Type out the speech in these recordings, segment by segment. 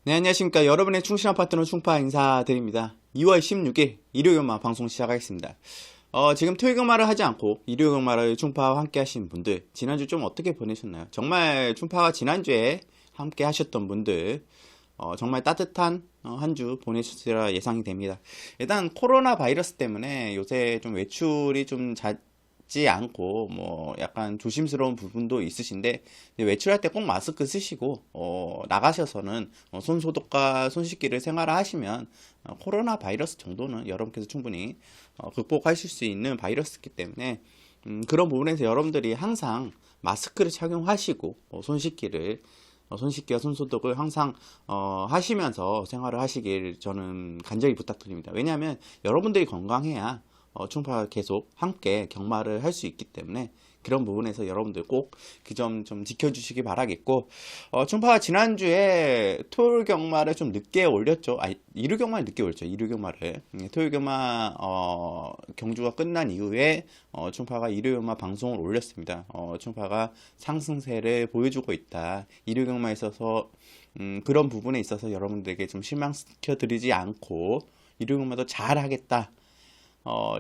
네, 안녕하십니까. 여러분의 충실한 파트너 충파 인사드립니다. 2월 16일 일요일마 방송 시작하겠습니다. 지금 토요일마를 하지 않고 일요일마를 충파와 함께 하신 분들, 지난주 좀 어떻게 보내셨나요? 정말 충파와 지난주에 함께 하셨던 분들, 정말 따뜻한 한 주 보내셨으리라 예상이 됩니다. 일단 코로나 바이러스 때문에 요새 좀 외출이 좀 잦지 않고 뭐 약간 조심스러운 부분도 있으신데 외출할 때 꼭 마스크 쓰시고 나가셔서는 손 소독과 손 씻기를 생활하시면 코로나 바이러스 정도는 여러분께서 충분히 극복하실 수 있는 바이러스이기 때문에 그런 부분에서 여러분들이 항상 마스크를 착용하시고 손 씻기와 손 소독을 항상 하시면서 생활을 하시길 저는 간절히 부탁드립니다. 왜냐하면 여러분들이 건강해야 충파 계속 함께 경마를 할 수 있기 때문에 그런 부분에서 여러분들 꼭 그 점 좀 지켜주시기 바라겠고, 충파가 지난주에 토요일 경마를 좀 늦게 올렸죠. 일요 경마를 늦게 올렸죠. 일요 경마를. 토요일 경마, 경주가 끝난 이후에, 충파가 일요 경마 방송을 올렸습니다. 충파가 상승세를 보여주고 있다. 일요 경마에 있어서, 그런 부분에 있어서 여러분들에게 좀 실망시켜드리지 않고, 일요 경마도 잘 하겠다.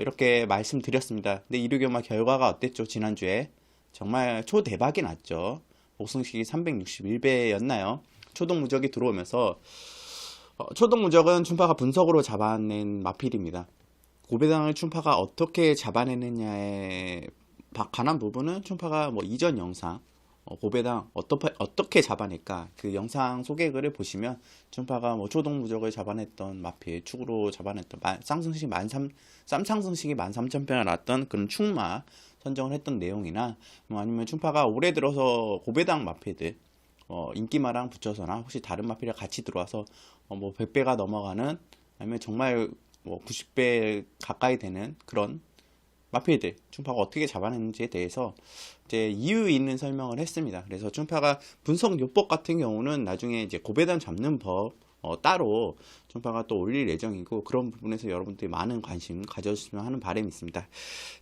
이렇게 말씀드렸습니다. 근데 이류경마 결과가 어땠죠? 지난주에 정말 초대박이 났죠. 목승식이 361배였나요? 초동무적이 들어오면서 초동무적은 춘파가 분석으로 잡아낸 마필입니다. 고배당을 춘파가 어떻게 잡아내느냐에 관한 부분은 춘파가 뭐 이전 영상 고배당 어떻게 잡아낼까 그 영상 소개글을 보시면 춘파가 뭐 초동무적을 잡아냈던 마필 축으로 잡아냈던 쌍승식 쌈상승식이 13,000평을 났던 그런 축마 선정을 했던 내용이나 뭐 아니면 춘파가 올해 들어서 고배당 마필들 인기마랑 붙여서나 혹시 다른 마필이랑 같이 들어와서 뭐 100배가 넘어가는 아니면 정말 뭐 90배 가까이 되는 그런 마필들 춘파가 어떻게 잡아냈는지에 대해서 이제 이유 있는 설명을 했습니다. 그래서 춘파가 분석 요법 같은 경우는 나중에 이제 고배당 잡는 법 따로 춘파가 또 올릴 예정이고 그런 부분에서 여러분들이 많은 관심 가져주시면 하는 바람이 있습니다.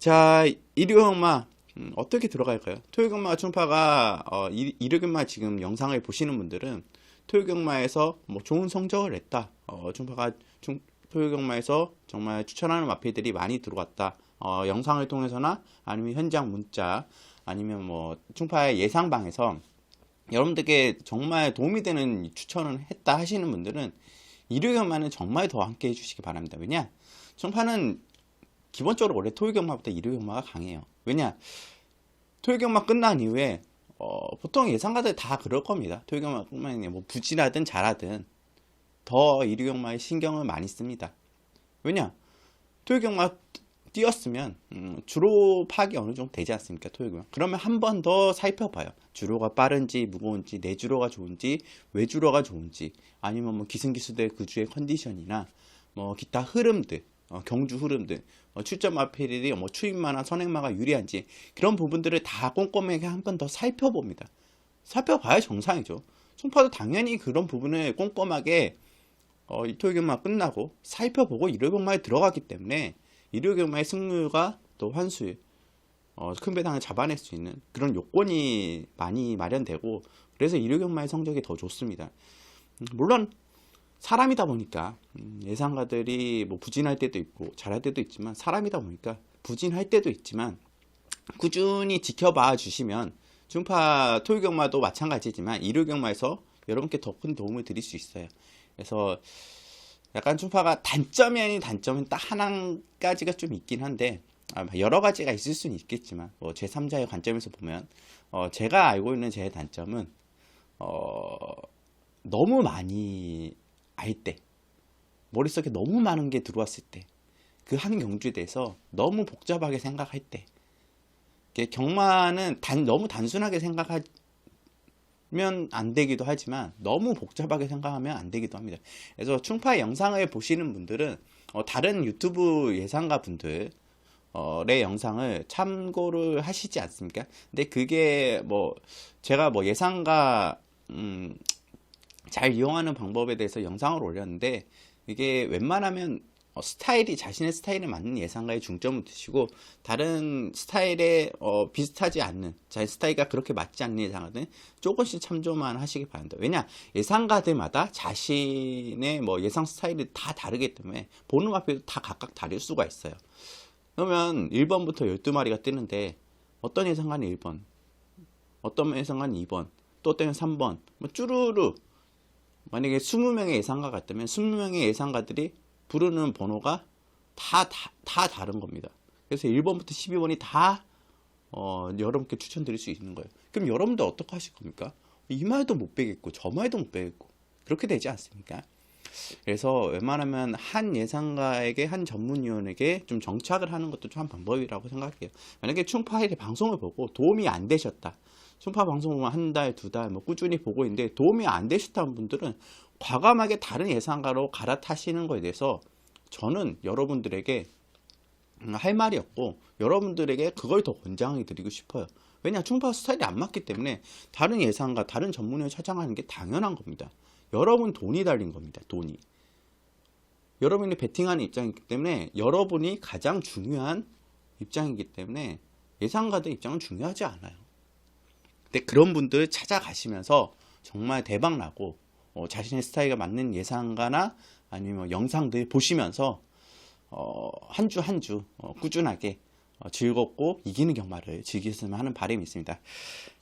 자, 일요경마 어떻게 들어갈까요? 토요경마 춘파가 일요경마 지금 영상을 보시는 분들은 토요경마에서 뭐 좋은 성적을 냈다. 춘파가 토요경마에서 정말 추천하는 마필들이 많이 들어왔다. 영상을 통해서나 아니면 현장 문자 아니면 뭐 충파의 예상방에서 여러분들께 정말 도움이 되는 추천을 했다 하시는 분들은 일요경마는 정말 더 함께 해주시기 바랍니다. 왜냐? 충파는 기본적으로 원래 토요경마보다 일요경마가 강해요. 왜냐? 토요경마 끝난 이후에 보통 예상가들 다 그럴 겁니다. 토요경마뿐만 아니라 뭐 부진하든 잘하든 더 일요경마에 신경을 많이 씁니다. 왜냐? 토요경마 뛰었으면 주로 파악이 어느 정도 되지 않습니까? 토요일은. 그러면 한 번 더 살펴봐요. 주로가 빠른지 무거운지 내주로가 좋은지 외주로가 좋은지 아니면 뭐 기승기수대 그 주의 컨디션이나 뭐 기타 흐름들 경주 흐름들 출전 마필이 뭐 추임마나 선행마가 유리한지 그런 부분들을 다 꼼꼼하게 한 번 더 살펴봅니다. 살펴봐야 정상이죠. 총파도 당연히 그런 부분을 꼼꼼하게 이 토요일만 끝나고 살펴보고 일요일마에 들어가기 때문에 일요경마의 승률과 또 환수율, 큰 배당을 잡아낼 수 있는 그런 요건이 많이 마련되고 그래서 일요경마의 성적이 더 좋습니다. 물론 사람이다 보니까 예상가들이 뭐 부진할 때도 있고 잘할 때도 있지만 사람이다 보니까 부진할 때도 있지만 꾸준히 지켜봐 주시면 중파 토요경마도 마찬가지지만 일요경마에서 여러분께 더 큰 도움을 드릴 수 있어요. 그래서 약간 충파가 단점이 아닌 단점은 딱 하나까지가 좀 있긴 한데 여러 가지가 있을 수는 있겠지만 뭐 제3자의 관점에서 보면 제가 알고 있는 제 단점은 너무 많이 알 때 머릿속에 너무 많은 게 들어왔을 때 그 한 경주에 대해서 너무 복잡하게 생각할 때 경마는 너무 단순하게 생각하면 안 되기도 하지만 너무 복잡하게 생각하면 안 되기도 합니다. 그래서 충파 영상을 보시는 분들은 다른 유튜브 예상가 분들의 영상을 참고를 하시지 않습니까? 근데 그게 뭐 제가 뭐 예상가 잘 이용하는 방법에 대해서 영상을 올렸는데 이게 웬만하면 스타일이 자신의 스타일에 맞는 예상가에 중점을 두시고 다른 스타일에 비슷하지 않는 자기 스타일과 그렇게 맞지 않는 예상가들은 조금씩 참조만 하시기 바랍니다. 왜냐 예상가들마다 자신의 뭐 예상 스타일이 다 다르기 때문에 보는 마표도 다 각각 다를 수가 있어요. 그러면 1번부터 12마리가 뜨는데 어떤 예상가는 1번, 어떤 예상가는 2번, 또 어떤 3번, 뭐 쭈루루. 만약에 20명의 예상가가 있다면 20명의 예상가들이 부르는 번호가 다 다른 겁니다. 그래서 1번부터 12번이 다 여러분께 추천드릴 수 있는 거예요. 그럼 여러분들 어떻게 하실 겁니까? 이 말도 못 빼겠고 저 말도 못 빼겠고 그렇게 되지 않습니까? 그래서 웬만하면 한 예상가에게 한 전문위원에게 좀 정착을 하는 것도 좀 한 방법이라고 생각해요. 만약에 충파일의 방송을 보고 도움이 안 되셨다. 충파 방송을 한 달, 두 달 뭐 꾸준히 보고 있는데 도움이 안 되셨다는 분들은 과감하게 다른 예상가로 갈아타시는 거에 대해서 저는 여러분들에게 할 말이 없고 여러분들에게 그걸 더 권장해 드리고 싶어요. 왜냐 충파 스타일이 안 맞기 때문에 다른 예상가, 다른 전문위원 찾아가는 게 당연한 겁니다. 여러분 돈이 달린 겁니다. 돈이. 여러분이 베팅하는 입장이기 때문에 여러분이 가장 중요한 입장이기 때문에 예상가들 입장은 중요하지 않아요. 근데 그런 분들 찾아가시면서 정말 대박 나고 자신의 스타일에 맞는 예상가나 아니면 영상들 보시면서 한 주 한 주 꾸준하게 즐겁고 이기는 경마를 즐기셨으면 하는 바람이 있습니다.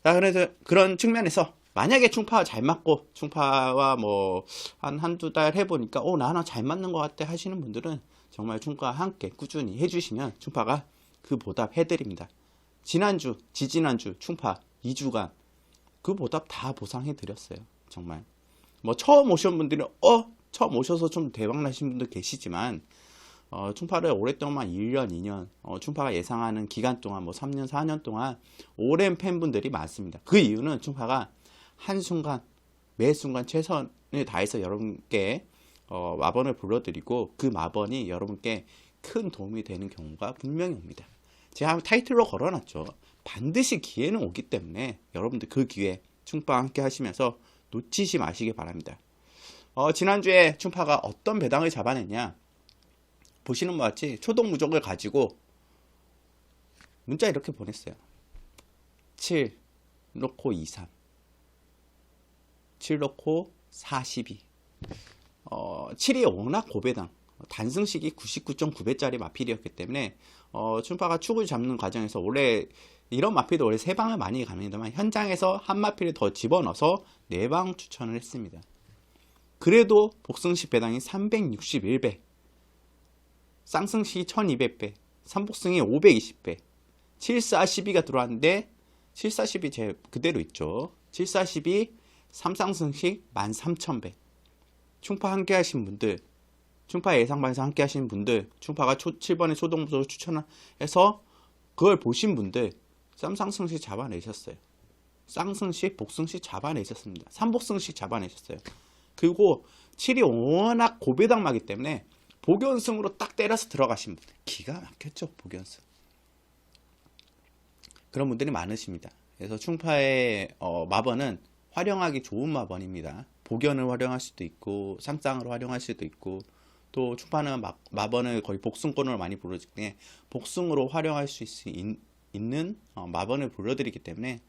자, 그래서 그런 측면에서 만약에 충파와 잘 맞고 충파와 뭐 한두 달 해보니까 나랑 잘 맞는 것 같아 하시는 분들은 정말 충파와 함께 꾸준히 해주시면 충파가 그 보답 해드립니다. 지난주, 지지난주 충파 2주간 그 보답 다 보상해 드렸어요. 정말 뭐 처음 오신 분들은 처음 오셔서 좀 대박 나신 분들 계시지만 충파를 오랫동안 1년, 2년 충파가 예상하는 기간 동안 뭐 3년, 4년 동안 오랜 팬분들이 많습니다. 그 이유는 충파가 한순간 매 순간 최선을 다해서 여러분께 마번을 불러드리고 그 마번이 여러분께 큰 도움이 되는 경우가 분명히 옵니다. 제가 타이틀로 걸어놨죠. 반드시 기회는 오기 때문에 여러분들 그 기회 충파와 함께 하시면서 놓치지 마시기 바랍니다. 지난주에 충파가 어떤 배당을 잡아냈냐 보시는 것 같이 초동 무적을 가지고 문자 이렇게 보냈어요. 7 넣고 23 7 넣고 42 7이 워낙 고배당 단승식이 99.9배짜리 마필이었기 때문에 충파가 축을 잡는 과정에서 원래 이런 마필도 원래 3방을 많이 갑니다만 현장에서 한 마필을 더 집어넣어서 4방 추천을 했습니다. 그래도 복승식 배당이 361배, 쌍승식이 1200배, 삼복승이 520배, 742가 들어왔는데 742 제 그대로 있죠. 742 삼쌍승식 13,000배. 충파 함께 하신 분들, 충파 예상방에서 함께 하신 분들, 충파가 7번의 초동부석을 추천해서 그걸 보신 분들 쌈쌍승식 잡아내셨어요. 쌍승식, 복승식 잡아내셨습니다. 삼복승식 잡아내셨어요. 그리고 7이 워낙 고배당마기 때문에 복연승으로 딱 때려서 들어가신 분들 기가 막혔죠. 복연승. 그런 분들이 많으십니다. 그래서 충파의 마번은 활용하기 좋은 마번입니다. 복연을 활용할 수도 있고 삼쌍을 활용할 수도 있고 또 충파는 마번을 거의 복승권으로 많이 불러주기 때문에 복승으로 활용할 수 있는 마번을 불러드리기 때문에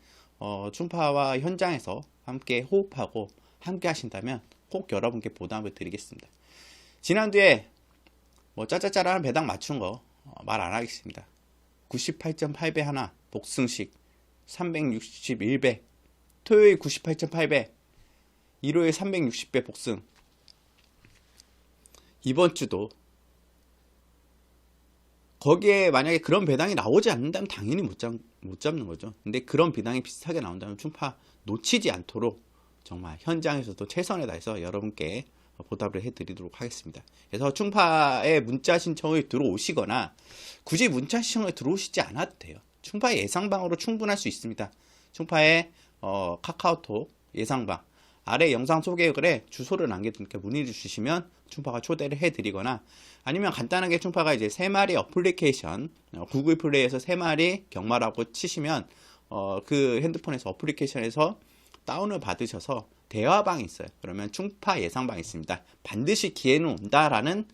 충파와 현장에서 함께 호흡하고 함께 하신다면 꼭 여러분께 보답을 드리겠습니다. 지난주에 뭐 짜짜짜라한 배당 맞춘 거 말 안 하겠습니다. 98.8배 하나 복승식 361배 토요일 98.8배 일요일 360배 복승. 이번 주도 거기에 만약에 그런 배당이 나오지 않는다면 당연히 못 잡는 거죠. 근데 그런 배당이 비슷하게 나온다면 충파 놓치지 않도록 정말 현장에서도 최선을 다해서 여러분께 보답을 해드리도록 하겠습니다. 그래서 충파에 문자 신청을 들어오시거나 굳이 문자 신청을 들어오시지 않아도 돼요. 충파의 예상방으로 충분할 수 있습니다. 충파의 카카오톡 예상방 아래 영상 소개글에 주소를 남겨두니까 문의를 주시면 충파가 초대를 해드리거나 아니면 간단하게 충파가 이제 3마리 어플리케이션 구글 플레이에서 3마리 경마라고 치시면 그 핸드폰에서 어플리케이션에서 다운을 받으셔서 대화방이 있어요. 그러면 충파 예상방이 있습니다. 반드시 기회는 온다라는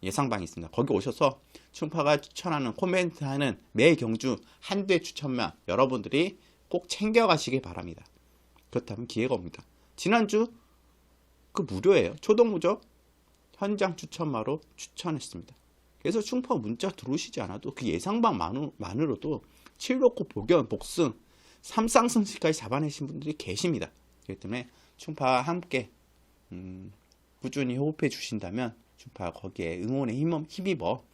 예상방이 있습니다. 거기 오셔서 충파가 추천하는 코멘트하는 매 경주 한대 추천만 여러분들이 꼭 챙겨가시기 바랍니다. 그렇다면 기회가 옵니다. 지난주 그 무료예요. 초동무적 현장 추천마로 추천했습니다. 그래서 충파 문자 들어오시지 않아도 그 예상방만으로도 7로코 복연 복승 3쌍승시까지 잡아내신 분들이 계십니다. 그렇기 때문에 충파와 함께 꾸준히 호흡해 주신다면 충파 거기에 응원에 힘입어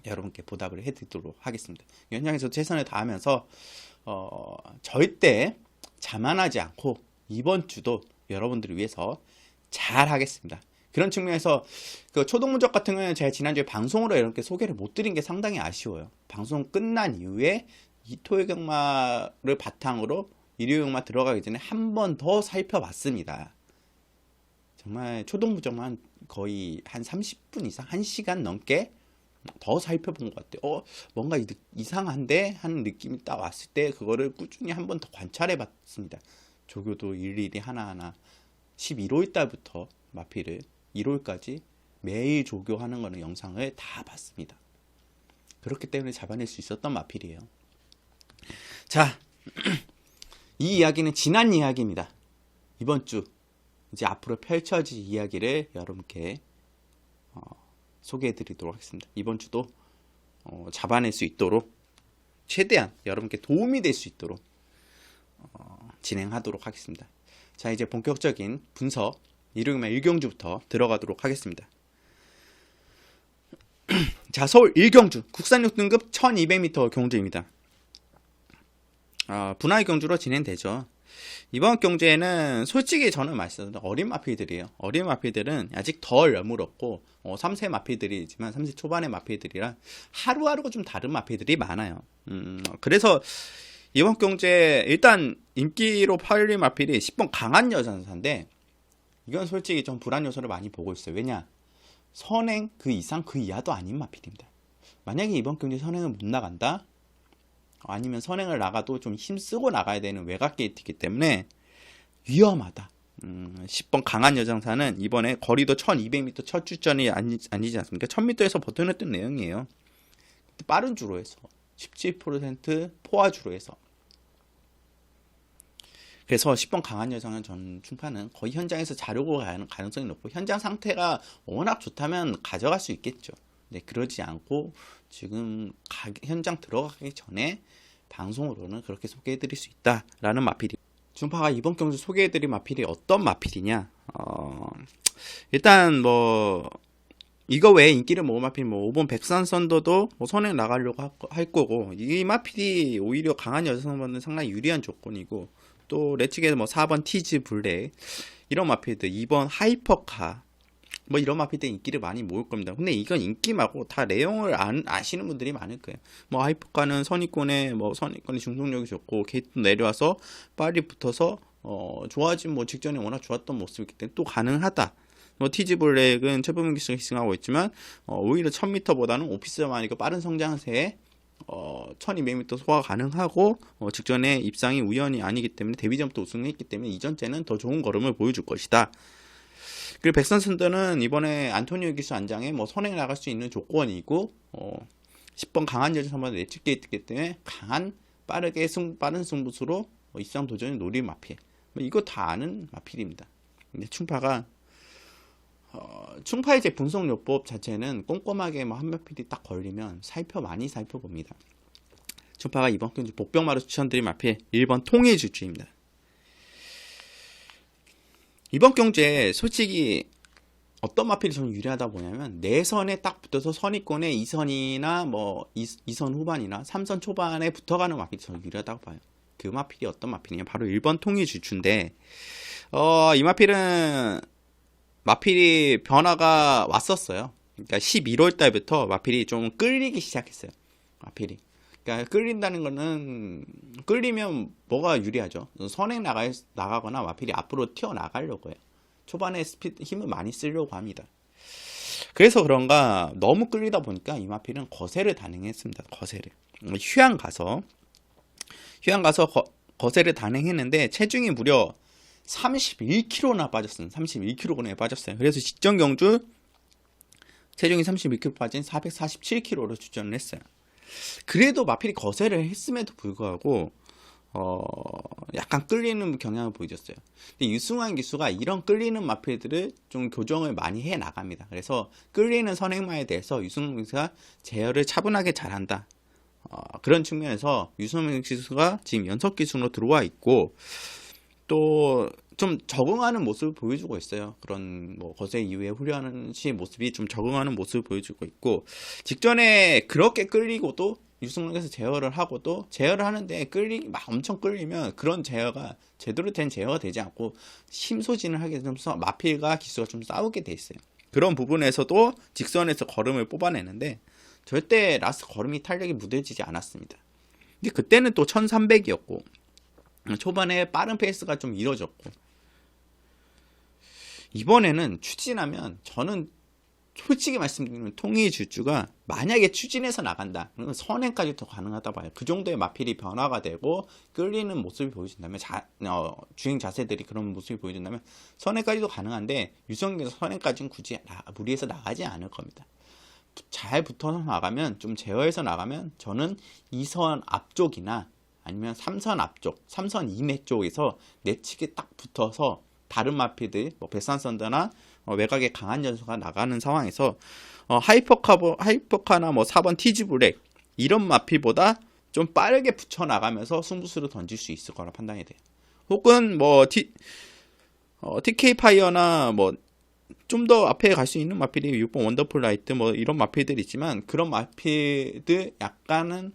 여러분께 보답을 해드리도록 하겠습니다. 현장에서 최선을 다하면서 절대 자만하지 않고 이번 주도 여러분들을 위해서 잘 하겠습니다. 그런 측면에서 그 초동무적 같은 경우는 제가 지난주에 방송으로 이렇게 소개를 못 드린 게 상당히 아쉬워요. 방송 끝난 이후에 이 토요경마를 바탕으로 일요경마 들어가기 전에 한 번 더 살펴봤습니다. 정말 초동무적만 거의 한 30분 이상, 1시간 넘게 더 살펴본 것 같아요. 뭔가 이상한데 하는 느낌이 딱 왔을 때 그거를 꾸준히 한 번 더 관찰해 봤습니다. 조교도 일일이 하나하나 11월 달부터 마피를 1월까지 매일 조교하는 거는 영상을 다 봤습니다. 그렇기 때문에 잡아낼 수 있었던 마필이에요. 자, 이 이야기는 지난 이야기입니다. 이번 주 이제 앞으로 펼쳐질 이야기를 여러분께 소개해 드리도록 하겠습니다. 이번 주도 잡아낼 수 있도록 최대한 여러분께 도움이 될 수 있도록 진행하도록 하겠습니다. 자, 이제 본격적인 분석 일요일마 1경주부터 들어가도록 하겠습니다. 자, 서울 1경주 국산 6등급 1200m 경주입니다. 분할 경주로 진행되죠. 이번 경주에는 솔직히 저는 말씀드린 어린 마필들이에요. 어린 마필들은 아직 덜 여물었고 3세 마필들이지만 3세 초반의 마필들이라 하루하루가 좀 다른 마필들이 많아요. 그래서 이번 경주에 일단 인기로 팔린 마필이 10번 강한 여전사인데 이건 솔직히 좀 불안 요소를 많이 보고 있어요. 왜냐? 선행 그 이상 그 이하도 아닌 마필입니다. 만약에 이번 경주에 선행을 못 나간다? 아니면 선행을 나가도 좀 힘쓰고 나가야 되는 외곽 게이트이기 때문에 위험하다. 10번 강한 여정사는 이번에 거리도 1200m 첫 출전이 아니지 않습니까? 1000m에서 버텨냈던 내용이에요. 빠른 주로 해서 17% 포화 주로 해서 그래서 10번 강한 여정은 전 충파는 거의 현장에서 자르고 가는 가능성이 높고 현장 상태가 워낙 좋다면 가져갈 수 있겠죠. 네, 그러지 않고 지금 현장 들어가기 전에 방송으로는 그렇게 소개해드릴 수 있다라는 마필이. 충파가 이번 경주 소개해드릴 마필이 어떤 마필이냐? 일단 이거 외에 인기를 모은 마필 5번 백산 썬더도 선행 나가려고 할 거고 이 마필이 오히려 강한 여성분은 상당히 유리한 조건이고 또 레츠게 4번 티즈 블랙 이런 마필들 2번 하이퍼카 이런 마필들 인기를 많이 모을 겁니다. 근데 이건 인기 말고 다 내용을 아시는 분들이 많을 거예요. 하이퍼카는 선입권이 중속력이 좋고 게이트 내려와서 빨리 붙어서 좋아진 직전에 워낙 좋았던 모습이기 때문에 또 가능하다. 티즈 블랙은 최부분 기술을 희생하고 있지만 오히려 1000m보다는 오피스만이고 빠른 성장세에 1200m 소화 가능하고 직전에 입상이 우연이 아니기 때문에 데뷔전부터 우승했기 때문에 이전째는 더 좋은 걸음을 보여줄 것이다. 그리고 백선선더는 이번에 안토니오 기수 안장에 선행을 나갈 수 있는 조건이고 10번 강한 여자 3번 렛츠 게이트이기 때문에 강한 빠른 승부수로 입상 도전을 노릴 마필 이거 다 아는 마필입니다. 근데 충파가 충파의 제 분석요법 자체는 꼼꼼하게 한 마필이 딱 걸리면 많이 살펴봅니다. 충파가 이번 경주 복병마로 추천드린 마필 1번 통일주주입니다. 이번 경주에 솔직히 어떤 마필이 저는 유리하다 보냐면 내선에 딱 붙어서 선입권에 2선이나 2선 후반이나 3선 초반에 붙어가는 마필이 저는 유리하다고 봐요. 그 마필이 어떤 마필이냐 바로 1번 통일주주인데 이 마필이 변화가 왔었어요. 그러니까 11월 달부터 마필이 좀 끌리기 시작했어요. 마필이. 그러니까 끌린다는 거는 끌리면 뭐가 유리하죠? 선행 나가거나 마필이 앞으로 튀어나가려고 해요. 초반에 힘을 많이 쓰려고 합니다. 그래서 그런가 너무 끌리다 보니까 이 마필은 거세를 단행했습니다. 거세를. 휴양 가서 거세를 단행했는데 체중이 무려 31kg나 빠졌습니다. 31kg에 빠졌어요. 그래서 직전 경주 체중이 32kg 빠진 447kg로 출전을 했어요. 그래도 마필이 거세를 했음에도 불구하고 약간 끌리는 경향을 보여줬어요. 근데 유승환 기수가 이런 끌리는 마필들을 좀 교정을 많이 해 나갑니다. 그래서 끌리는 선행마에 대해서 유승환 기수가 제어를 차분하게 잘한다. 그런 측면에서 유승환 기수가 지금 연속 기수로 들어와 있고, 또 좀 적응하는 모습을 보여주고 있어요. 그런 뭐 거세 이후에 훈련하는 시 모습이 좀 적응하는 모습을 보여주고 있고, 직전에 그렇게 끌리고도 유승환에서 제어를 하고도, 제어를 하는데 막 엄청 끌리면 그런 제어가 제대로 된 제어가 되지 않고 심소진을 하게 되면서 마필과 기수가 좀 싸우게 돼 있어요. 그런 부분에서도 직선에서 걸음을 뽑아내는데 절대 라스트 걸음이 탄력이 무뎌지지 않았습니다. 근데 그때는 또 1300이었고 초반에 빠른 페이스가 좀 이뤄졌고, 이번에는 추진하면 저는 솔직히 말씀드리면 통이 주주가 만약에 추진해서 나간다, 그러면 선행까지 더 가능하다 봐요. 그 정도의 마필이 변화가 되고 끌리는 모습이 보여준다면, 주행 자세들이 그런 모습이 보여준다면 선행까지도 가능한데, 유성에서 선행까지는 굳이 무리해서 나가지 않을 겁니다. 잘 붙어서 나가면, 좀 제어해서 나가면 저는 2선 앞쪽이나 아니면 3선 앞쪽, 3선 이내 쪽에서 내치기 딱 붙어서 다른 마필들, 뭐 베산선더나 외곽에 강한 전수가 나가는 상황에서 하이퍼카나 뭐 4번 티즈블랙 이런 마필보다 좀 빠르게 붙여 나가면서 승부수를 던질 수 있을 거라 판단이 돼요. 혹은 뭐 TK 파이어나 뭐 좀 더 앞에 갈 수 있는 마필이 6번 원더풀 라이트 뭐 이런 마필들이 있지만, 그런 마필들 약간은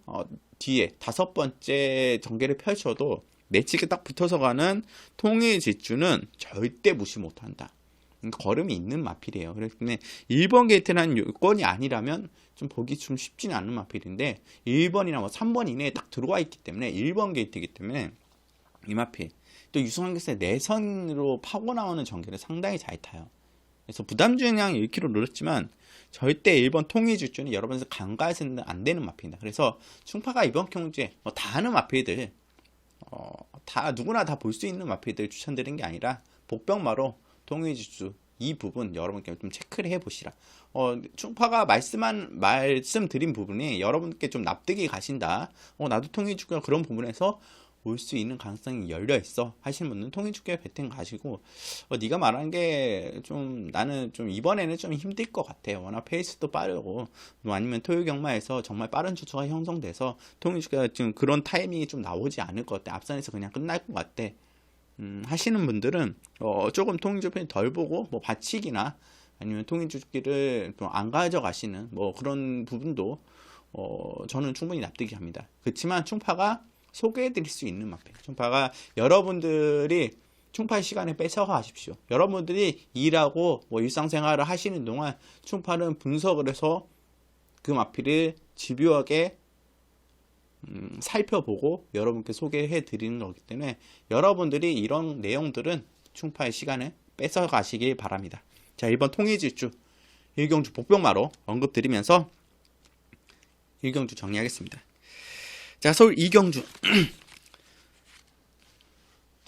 뒤에 5번째 전개를 펼쳐도 내치게 딱 붙어서 가는 통일 질주는 절대 무시 못한다. 걸음이 있는 마필이에요. 그렇기 때문에 1번 게이트라는 요건이 아니라면 좀 보기 좀 쉽지는 않은 마필인데, 1번이나 뭐 3번 이내에 딱 들어와 있기 때문에 1번 게이트이기 때문에 이 마필, 또 유승환 기수의 내선으로 파고 나오는 전개를 상당히 잘 타요. 그래서 부담 중량 1kg 늘었지만 절대 1번 통일 질주는 여러분에서 간과해서는 안 되는 마필입니다. 그래서 충파가 이번 경주에 다 아는 마필들, 다 누구나 다 볼 수 있는 마필들 추천드린 게 아니라 복병마로 통일지수 이 부분 여러분께 좀 체크를 해보시라. 충파가 말씀드린 부분이 여러분께 좀 납득이 가신다. 나도 통일주가 그런 부분에서 올 수 있는 가능성이 열려있어 하시는 분은 통일주에 배팅 가시고, 네가 말한 게 좀 나는 좀 이번에는 좀 힘들 것 같아. 워낙 페이스도 빠르고, 뭐 아니면 토요경마에서 정말 빠른 주수가 형성돼서 통일주가 지금 그런 타이밍이 좀 나오지 않을 것 같아. 앞선에서 그냥 끝날 것 같아. 하시는 분들은 조금 통일주편이 덜 보고 뭐 받치기나 아니면 통일주기를 좀 안 가져가시는 뭐 그런 부분도 저는 충분히 납득이 갑니다. 그렇지만 충파가 소개해드릴 수 있는 마필, 충파가 여러분들이 충파의 시간을 뺏어가십시오. 여러분들이 일하고 뭐 일상생활을 하시는 동안 충파는 분석을 해서 그 마필을 집요하게 살펴보고 여러분께 소개해 드리는 거기 때문에, 여러분들이 이런 내용들은 충파의 시간을 뺏어 가시길 바랍니다. 자, 1번 통일질주 1경주 복병마로 언급드리면서 1경주 정리하겠습니다. 자, 서울 2경주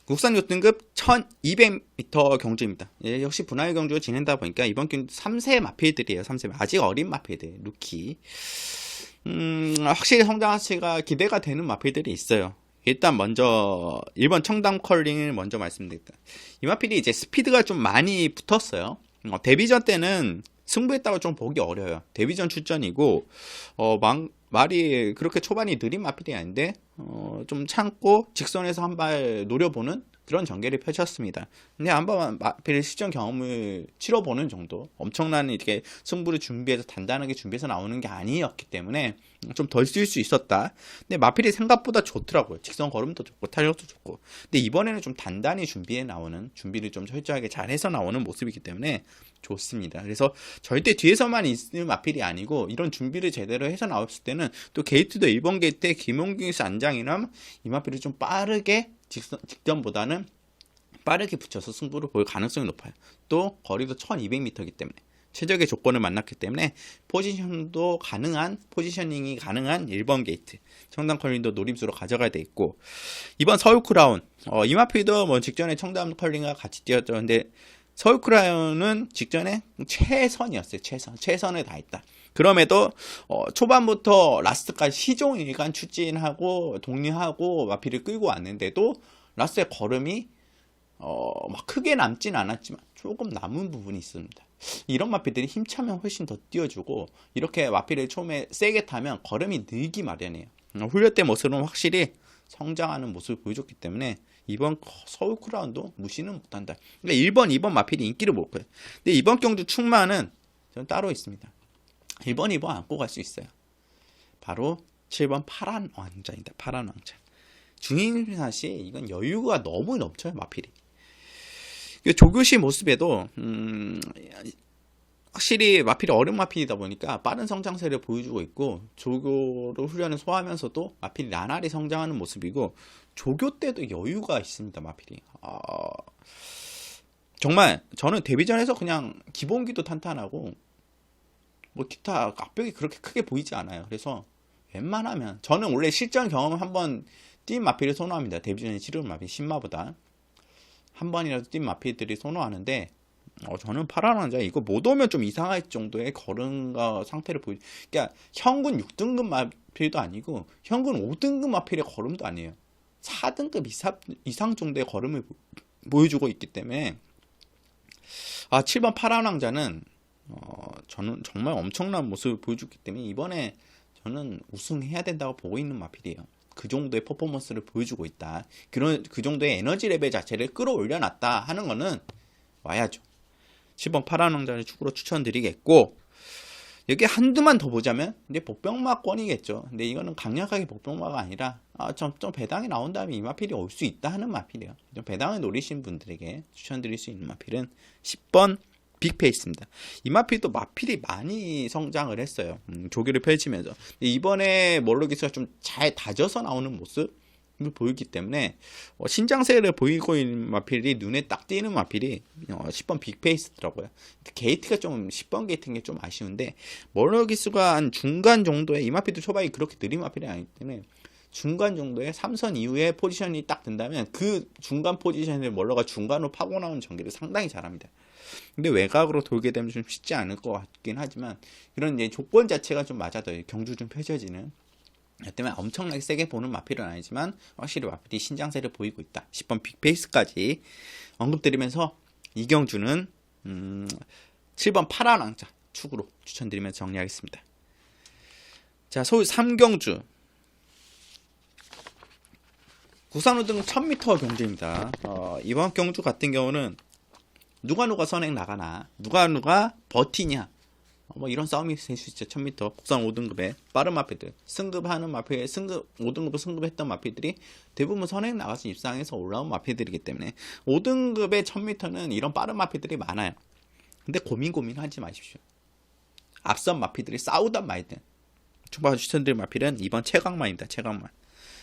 국산 요등급 1200m 경주입니다. 역시 분할 경주가 진행다 보니까 이번 경주 3세 마필들이에요. 3세 아직 어린 마필들, 루키. 확실히 성장하치가 기대가 되는 마필들이 있어요. 일단 먼저 1번 청담 컬링을 먼저 말씀드릴게요. 이 마필이 이제 스피드가 좀 많이 붙었어요. 데뷔전 때는 승부했다고 좀 보기 어려워요. 데뷔전 출전이고 말이 그렇게 초반이 느린 마필이 아닌데 좀 참고 직선에서 한 발 노려보는 그런 전개를 펼쳤습니다. 근데 한번 마필 시전 경험을 치러보는 정도, 엄청난 이렇게 승부를 준비해서 단단하게 준비해서 나오는 게 아니었기 때문에 좀 덜 쓸 수 있었다. 근데 마필이 생각보다 좋더라고요. 직선 걸음도 좋고 탄력도 좋고. 근데 이번에는 좀 단단히 준비를 좀 철저하게 잘해서 나오는 모습이기 때문에 좋습니다. 그래서 절대 뒤에서만 있는 마필이 아니고, 이런 준비를 제대로 해서 나왔을 때는 또 게이트도 1번 게이트에 김홍균 안장이라면 이 마필을 좀 빠르게 직전보다는 빠르게 붙여서 승부를 볼 가능성이 높아요. 또 거리도 1200m이기 때문에 최적의 조건을 만났기 때문에 포지셔닝이 가능한 1번 게이트 청담 컬링도 노림수로 가져가야 돼 있고, 이번 서울 크라운 이 마필도 뭐 직전에 청담 컬링과 같이 뛰었죠. 근데 서울 크라운은 직전에 최선이었어요. 최선을 다했다. 그럼에도 초반부터 라스트까지 시종일관 추진하고 독려하고 마피를 끌고 왔는데도 라스트의 걸음이 막 크게 남진 않았지만 조금 남은 부분이 있습니다. 이런 마피들이 힘차면 훨씬 더 뛰어주고 이렇게 마피를 처음에 세게 타면 걸음이 늘기 마련이에요. 훈련 때 모습은 확실히 성장하는 모습을 보여줬기 때문에 이번 서울 크라운도 무시는 못한다. 그러니까 1번, 2번 마필이 인기를 못 거예요. 근데 이번 경주 충마는 저는 따로 있습니다. 1번, 2번 안고 갈 수 있어요. 바로 7번 파란 왕자입니다. 파란 왕자. 중인사시 이건 여유가 너무 넘쳐요. 마필이. 조교시 모습에도 확실히 마필이 어른 마필이다 보니까 빠른 성장세를 보여주고 있고 조교로 훈련을 소화하면서도 마필이 나날이 성장하는 모습이고 조교 때도 여유가 있습니다. 마필이 정말 저는 데뷔전에서 그냥 기본기도 탄탄하고 뭐 기타 압력이 그렇게 크게 보이지 않아요. 그래서 웬만하면 저는 원래 실전 경험 한번 뛴 마필을 선호합니다. 데뷔전에 치르는 마필 신마보다 한 번이라도 뛴 마필들이 선호하는데 저는 파란 왕자 이거 못 오면 좀 이상할 정도의 걸음과 상태를 그러니까 현군 6등급 마필도 아니고 현군 5등급 마필의 걸음도 아니에요. 4등급 이상 정도의 걸음을 보여주고 있기 때문에 7번 파란 왕자는 저는 정말 엄청난 모습을 보여줬기 때문에 이번에 저는 우승해야 된다고 보고 있는 마필이에요. 그 정도의 퍼포먼스를 보여주고 있다. 그 정도의 에너지 레벨 자체를 끌어올려놨다 하는 거는 와야죠. 10번 파란 왕자를 축으로 추천드리겠고 여기 한두만 더 보자면 이제 복병마권이겠죠. 근데 이거는 강력하게 복병마가 아니라 좀 배당이 나온 다음에 이 마필이 올 수 있다 하는 마필이에요. 좀 배당을 노리신 분들에게 추천드릴 수 있는 마필은 10번 빅페이스입니다. 이 마필도 마필이 많이 성장을 했어요. 조교를 펼치면서 이번에 멀로기스가 좀 잘 다져서 나오는 모습을 보이기 때문에 신장세를 보이고 있는 마필이 눈에 딱 띄는 마필이 10번 빅페이스더라고요. 게이트가 좀 10번 게이트인 게 좀 아쉬운데 멀로기스가 한 중간 정도에 이 마필도 초반이 그렇게 느린 마필이 아니기 때문에 중간 정도의 3선 이후에 포지션이 딱 된다면 그 중간 포지션을 멀로가 중간으로 파고 나오는 전개를 상당히 잘합니다. 근데 외곽으로 돌게 되면 좀 쉽지 않을 것 같긴 하지만 이런 이제 조건 자체가 좀 맞아도 경주 좀 펼쳐지는 때문에 엄청나게 세게 보는 마필은 아니지만 확실히 마필이 신장세를 보이고 있다. 10번 빅페이스까지 언급드리면서 이경주는 7번 파란 왕자 축으로 추천드리면서 정리하겠습니다. 자, 서울 3경주 국산 우등 1000m 경주입니다. 이번 경주 같은 경우는 누가 선행 나가나 누가 버티냐 뭐 이런 싸움이 될 수 있죠. 1000m 국산 5등급에 빠른 마필들 승급하는 마필 5등급을 승급했던 마필들이 대부분 선행 나가서 입상해서 올라온 마필들이기 때문에 5등급의 1000m는 이런 빠른 마필들이 많아요. 근데 고민하지 마십시오. 앞선 마필들이 싸우던 말든 초반 추천드릴 마필은 이번 최강만입니다.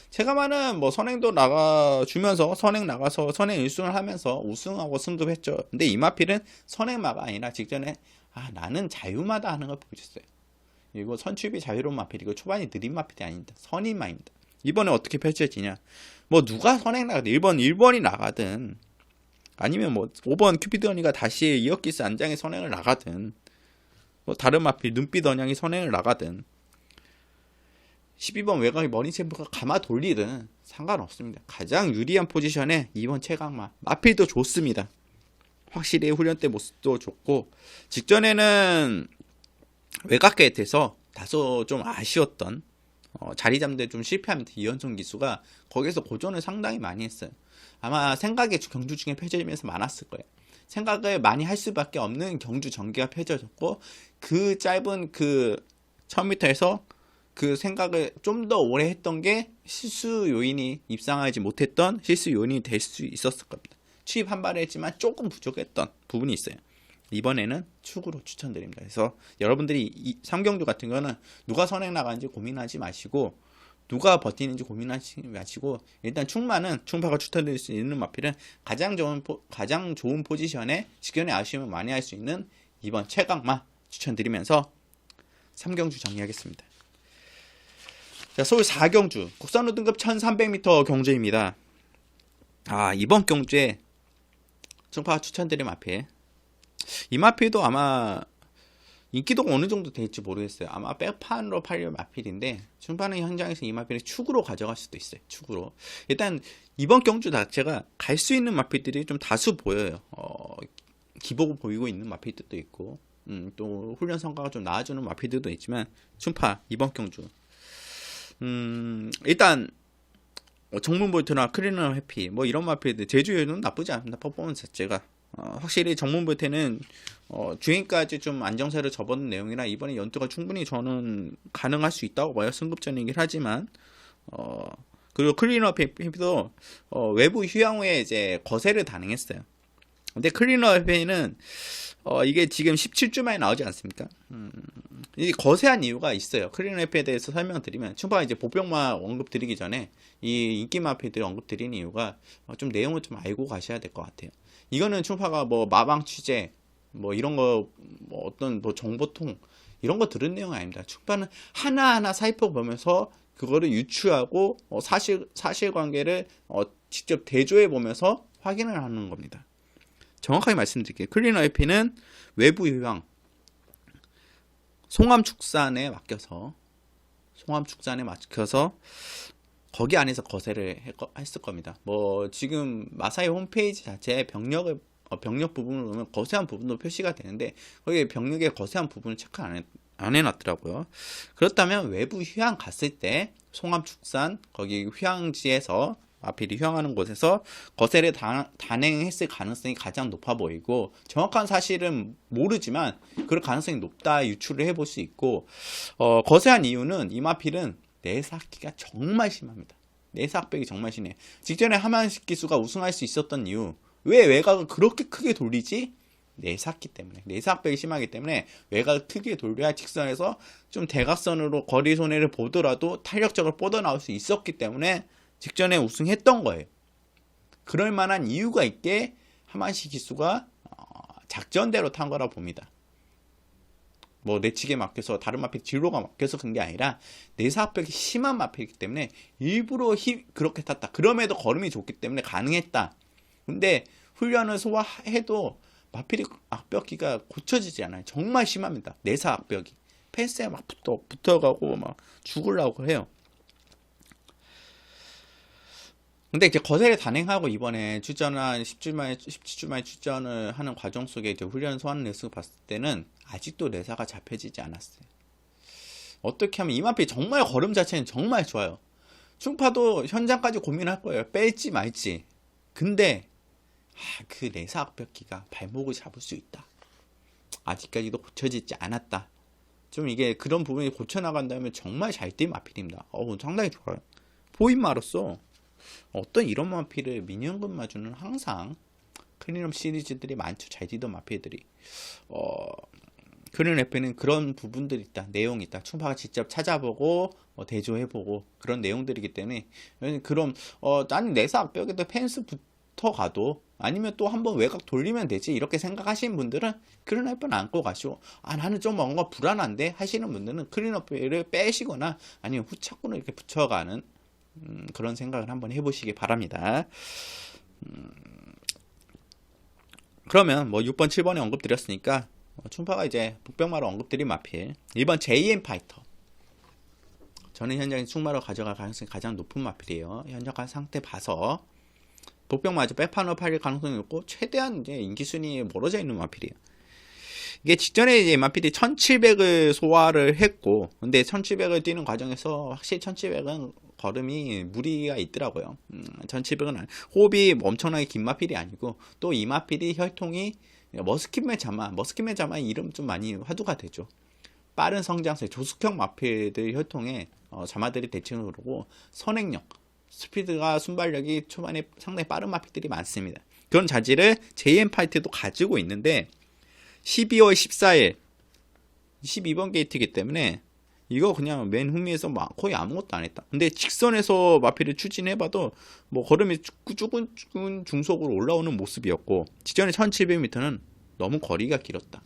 최강만은 뭐 선행도 나가주면서 선행 나가서 선행 1승을 하면서 우승하고 승급했죠. 근데 이 마필은 선행마가 아니라 직전에 나는 자유마다 하는 걸 보여줬어요. 그리고 선출비 자유로운 마필이고 초반이 느린 마필이 아닙니다. 선임마입니다. 이번에 어떻게 펼쳐지냐 뭐 누가 선행 나가든 1번이 나가든 아니면 뭐 5번 큐피드 언니가 다시 이어키스 안장에 선행을 나가든 뭐 다른 마필 눈빛 언양이 선행을 나가든 12번 외곽이 머니챔프가 감아 돌리든 상관없습니다. 가장 유리한 포지션에 2번 최강마 마필도 좋습니다. 확실히 훈련 때 모습도 좋고 직전에는 외곽 게이트에서 다소 좀 아쉬웠던 자리 잡는데 좀 실패하면서 이현성 기수가 거기서 고전을 상당히 많이 했어요. 아마 생각이 경주 중에 펼쳐지면서 많았을 거예요. 생각을 많이 할 수밖에 없는 경주 전개가 펼쳐졌고 그 짧은 그 1000m에서 그 생각을 좀 더 오래 했던 게 실수 요인이 입상하지 못했던 실수 요인이 될 수 있었을 겁니다. 추입 한 발을 했지만 조금 부족했던 부분이 있어요. 이번에는 축으로 추천드립니다. 그래서 여러분들이 이 3경주 같은 거는 누가 선행 나가는지 고민하지 마시고 누가 버티는지 고민하지 마시고 일단 충파가 추천드릴 수 있는 마필은 가장 좋은 포지션에 직전에 아쉬움을 많이 할 수 있는 이번 최강마 추천드리면서 3경주 정리하겠습니다. 자, 서울 4경주 국산 우등급 1300m 경주입니다. 이번 경주에 충파가 추천드린 마필 이마필도 아마 인기도가 어느 정도 될지 모르겠어요. 아마 백판으로 팔릴 마필인데 중반은 현장에서 이마필을 축으로 가져갈 수도 있어요. 축으로. 일단 이번 경주 자체가 갈 수 있는 마필들이 좀 다수 보여요. 기복 보이고 있는 마필들도 있고 또 훈련 성과가 좀 나아지는 마필들도 있지만 충파 이번 경주 일단 정문볼트나 크리너 해피 뭐 이런 마필들 제주에는 나쁘지 않습니다. 퍼포먼스 자체가 확실히 정문볼트는 주행까지 좀 안정세를 접어든 내용이라 이번에 연투가 충분히 저는 가능할 수 있다고 봐요. 승급전이긴 하지만 그리고 클리너 해피도 외부 휴양 후에 이제 거세를 단행했어요. 근데 클리너 해피는 이게 지금 17주 만에 나오지 않습니까? 이 거세한 이유가 있어요. 클리너 해피에 대해서 설명드리면 충파 이제 보병마 언급 드리기 전에 이 인기 마필들 언급 드리는 이유가 좀 내용을 좀 알고 가셔야 될 것 같아요. 이거는 충파가 뭐 마방 취재 뭐 이런 거 뭐 어떤 뭐 정보통 이런 거 들은 내용 아닙니다. 충파는 하나하나 살펴보면서 그거를 유추하고 사실관계를 직접 대조해 보면서 확인을 하는 겁니다. 정확하게 말씀드릴게요. 클리너 해피는 외부 휴양 송암축산에 맡겨서 거기 안에서 거세를 했을 겁니다. 뭐 지금 마사이 홈페이지 자체에 병력 부분을 보면 거세한 부분도 표시가 되는데 거기 병력의 거세한 부분을 체크 안 해놨더라고요. 그렇다면 외부 휴양 갔을 때 송암축산 거기 휴양지에서 마필이 휴양하는 곳에서 거세를 단행했을 가능성이 가장 높아 보이고 정확한 사실은 모르지만 그럴 가능성이 높다 유추를 해볼 수 있고 거세한 이유는 이 마필은 내사기가 정말 심합니다. 내사악벽이 정말 심해요. 직전에 하만식 기수가 우승할 수 있었던 이유 왜 외곽을 그렇게 크게 돌리지? 내사기 때문에 내사악벽이 심하기 때문에 외곽을 크게 돌려야 직선에서 좀 대각선으로 거리 손해를 보더라도 탄력적으로 뻗어나올 수 있었기 때문에 직전에 우승했던 거예요. 그럴 만한 이유가 있게 하만시 기수가 작전대로 탄 거라 봅니다. 뭐 내측에 맡겨서 다른 마필 뒤로가 맡겨서 그런 게 아니라 내사악벽이 심한 마필이기 때문에 일부러 그렇게 탔다. 그럼에도 걸음이 좋기 때문에 가능했다. 근데 훈련을 소화해도 마필이 악벽기가 고쳐지지 않아요. 정말 심합니다. 내사악벽이 펜스에 막 붙어가고 막 죽으려고 해요. 근데 이제 거세를 단행하고 이번에 출전을 한 17주 만에 출전을 하는 과정 속에 이제 훈련 소환 레슨을 봤을 때는 아직도 내사가 잡혀지지 않았어요. 어떻게 하면 이 마필 정말 걸음 자체는 정말 좋아요. 충파도 현장까지 고민할 거예요. 뺄지 말지. 근데 그 내사 악벽기가 발목을 잡을 수 있다. 아직까지도 고쳐지지 않았다. 좀 이게 그런 부분이 고쳐나간다면 정말 잘 뛴 마필입니다. 상당히 좋아요. 보임마로써 어떤 이런 마필을 미니언급 마주는 항상 클린업 시리즈들이 많죠. 잘 뛰던 마필들이 클린 F는 그런 부분들이 있다. 내용이 있다. 충파가 직접 찾아보고 대조해보고 그런 내용들이기 때문에 그럼 나는 내사 악벽에도 펜스 붙어 가도 아니면 또 한번 외곽 돌리면 되지 이렇게 생각하시는 분들은 클린 F는 안고 가시고 나는 좀 뭔가 불안한데 하시는 분들은 클린 F를 빼시거나 아니면 후착군을 이렇게 붙여가는 그런 생각을 한번 해보시기 바랍니다. 그러면 뭐 6번, 7번에 언급드렸으니까 충파가 이제 북병마로 언급드린 마필 1번 JM 파이터. 저는 현장에 충마로 가져갈 가능성이 가장 높은 마필이에요. 현장한 상태 봐서 북병마 백판으로 팔릴 가능성이 높고 최대한 이제 인기순위에 멀어져 있는 마필이에요. 이게 직전에 이제 마필이 1700을 소화를 했고 근데 1700을 뛰는 과정에서 확실히 1700은 걸음이 무리가 있더라고요. 1700은 호흡이 엄청나게 긴 마필이 아니고 또 이 마필이 혈통이 머스킷맨 자마 이름 좀 많이 화두가 되죠. 빠른 성장세 조숙형 마필들 혈통에 자마들이 대칭을 그러고 선행력 스피드가 순발력이 초반에 상당히 빠른 마필들이 많습니다. 그런 자질을 JM 파이트도 가지고 있는데 12월 14일 22번 게이트이기 때문에 이거 그냥 맨 후미에서 거의 아무것도 안 했다. 근데 직선에서 마필을 추진해봐도 뭐 걸음이 쭈근 중속으로 올라오는 모습이었고 직전에 1700m는 너무 거리가 길었다.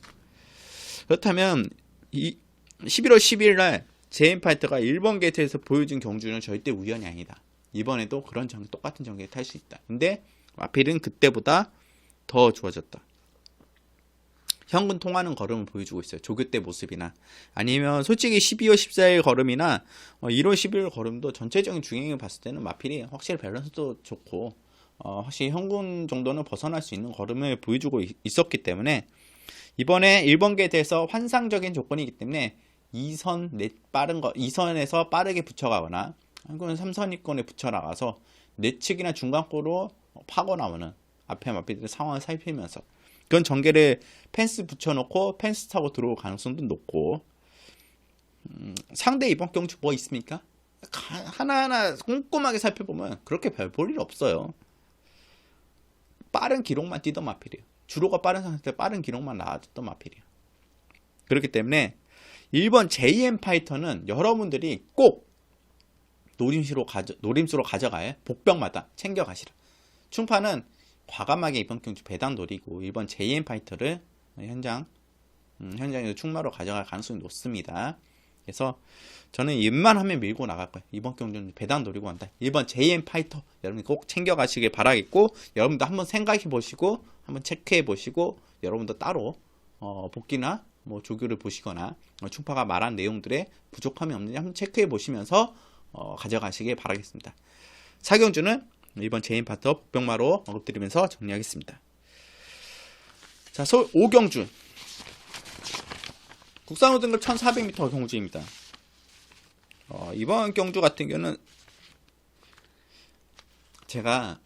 그렇다면 11월 10일 날 JM 파이터가 1번 게이트에서 보여준 경주는 절대 우연이 아니다. 이번에도 그런 똑같은 전개에 탈 수 있다. 근데 마필은 그때보다 더 좋아졌다. 현군 통하는 걸음을 보여주고 있어요. 조교 때 모습이나 아니면 솔직히 12월 14일 걸음이나 1월 11일 걸음도 전체적인 중행을 봤을 때는 마필이 확실히 밸런스도 좋고 확실히 현군 정도는 벗어날 수 있는 걸음을 보여주고 있었기 때문에 이번에 1번계에 대해서 환상적인 조건이기 때문에 2선에서 빠르게 붙여가거나 현군은 3선위권에 붙여나가서 내측이나 중간골로 파고 나오는 앞에 마필들의 상황을 살피면서 그런 전개를 펜스 붙여놓고 펜스 타고 들어올 가능성도 높고 상대 이번 경주 뭐 있습니까? 하나하나 꼼꼼하게 살펴보면 그렇게 별 볼 일 없어요. 빠른 기록만 뛰던 마필이에요. 주로가 빠른 상태에 빠른 기록만 나왔던 마필이에요. 그렇기 때문에 1번 JM 파이터는 여러분들이 꼭 노림수로 가져가야 복병마다 챙겨가시라. 충파는 과감하게 이번 경주 배당 노리고 1번 JM 파이터를 현장에서 충마로 가져갈 가능성이 높습니다. 그래서 저는 웬만하면 밀고 나갈 거예요. 이번 경주는 배당 노리고 간다. 1번 JM 파이터 여러분이 꼭 챙겨가시길 바라겠고 여러분도 한번 생각해 보시고 한번 체크해 보시고 여러분도 따로 복귀나 뭐 조교를 보시거나 충파가 말한 내용들에 부족함이 없는지 한번 체크해 보시면서 가져가시길 바라겠습니다. 4경주는 이번 JM 파이터 복병마로 언급드리면서 정리하겠습니다. 자, 서울 5경주 국산호 등급 1400m 경주입니다. 이번 경주 같은 경우는 제가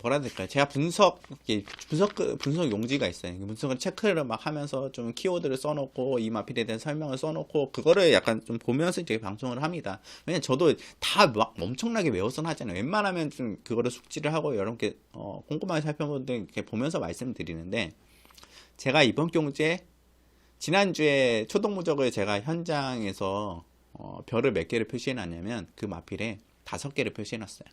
뭐라 해야 될까요? 제가 분석 용지가 있어요. 분석을 체크를 막 하면서 좀 키워드를 써놓고 이 마필에 대한 설명을 써놓고 그거를 약간 좀 보면서 이제 방송을 합니다. 왜냐면 저도 다 막 엄청나게 외워서는 하잖아요. 웬만하면 좀 그거를 숙지를 하고 여러분께 꼼꼼하게 살펴보는데 이렇게 보면서 말씀드리는데 제가 이번 경주에 지난주에 초동무적을 제가 현장에서 별을 몇 개를 표시해 놨냐면 그 마필에 5개를 표시해 놨어요.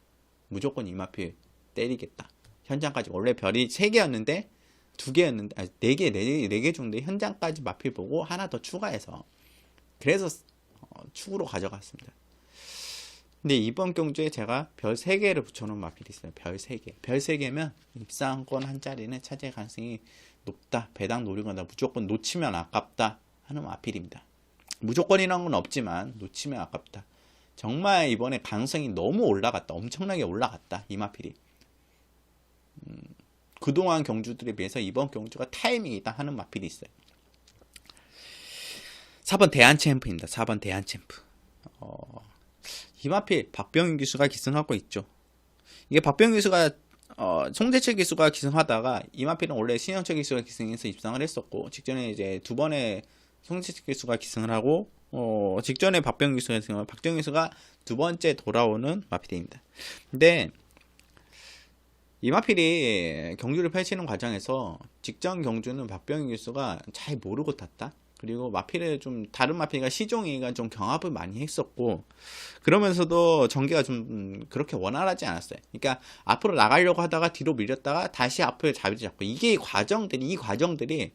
무조건 이 마필 때리겠다. 현장까지 원래 별이 3개였는데 2개였는데 4개 정도의 현장까지 마필 보고 하나 더 추가해서 그래서 축으로 가져갔습니다. 근데 이번 경주에 제가 별 3개를 붙여놓은 마필이 있어요. 별 3개. 별 3개면 입상권 한 자리는 차지할 가능성이 높다. 배당 노리거나 무조건 놓치면 아깝다 하는 마필입니다. 무조건이라는 건 없지만 놓치면 아깝다. 정말 이번에 가능성이 너무 올라갔다. 엄청나게 올라갔다. 이 마필이. 그동안 경주들에 비해서 이번 경주가 타이밍이다 하는 마필이 있어요. 4번 대한챔프입니다. 4번 대한챔프. 이 마필 박병윤 기수가 기승하고 있죠. 이게 박병윤 기수가 송재철 기수가 기승하다가 이 마필은 원래 신영철 기수가 기승해서 입상을 했었고 직전에 이제 2번에 송재철 기수가 기승을 하고 직전에 박병윤 기수가 기승을 박병윤 기수가 2번째 돌아오는 마필입니다. 근데 이 마필이 경주를 펼치는 과정에서 직전 경주는 박병윤 기수가 잘 모르고 탔다. 그리고 마필을 좀 다른 마필과 시종이가 좀 경합을 많이 했었고 그러면서도 전개가 좀 그렇게 원활하지 않았어요. 그러니까 앞으로 나가려고 하다가 뒤로 밀렸다가 다시 앞을 자리 잡고 이 과정들이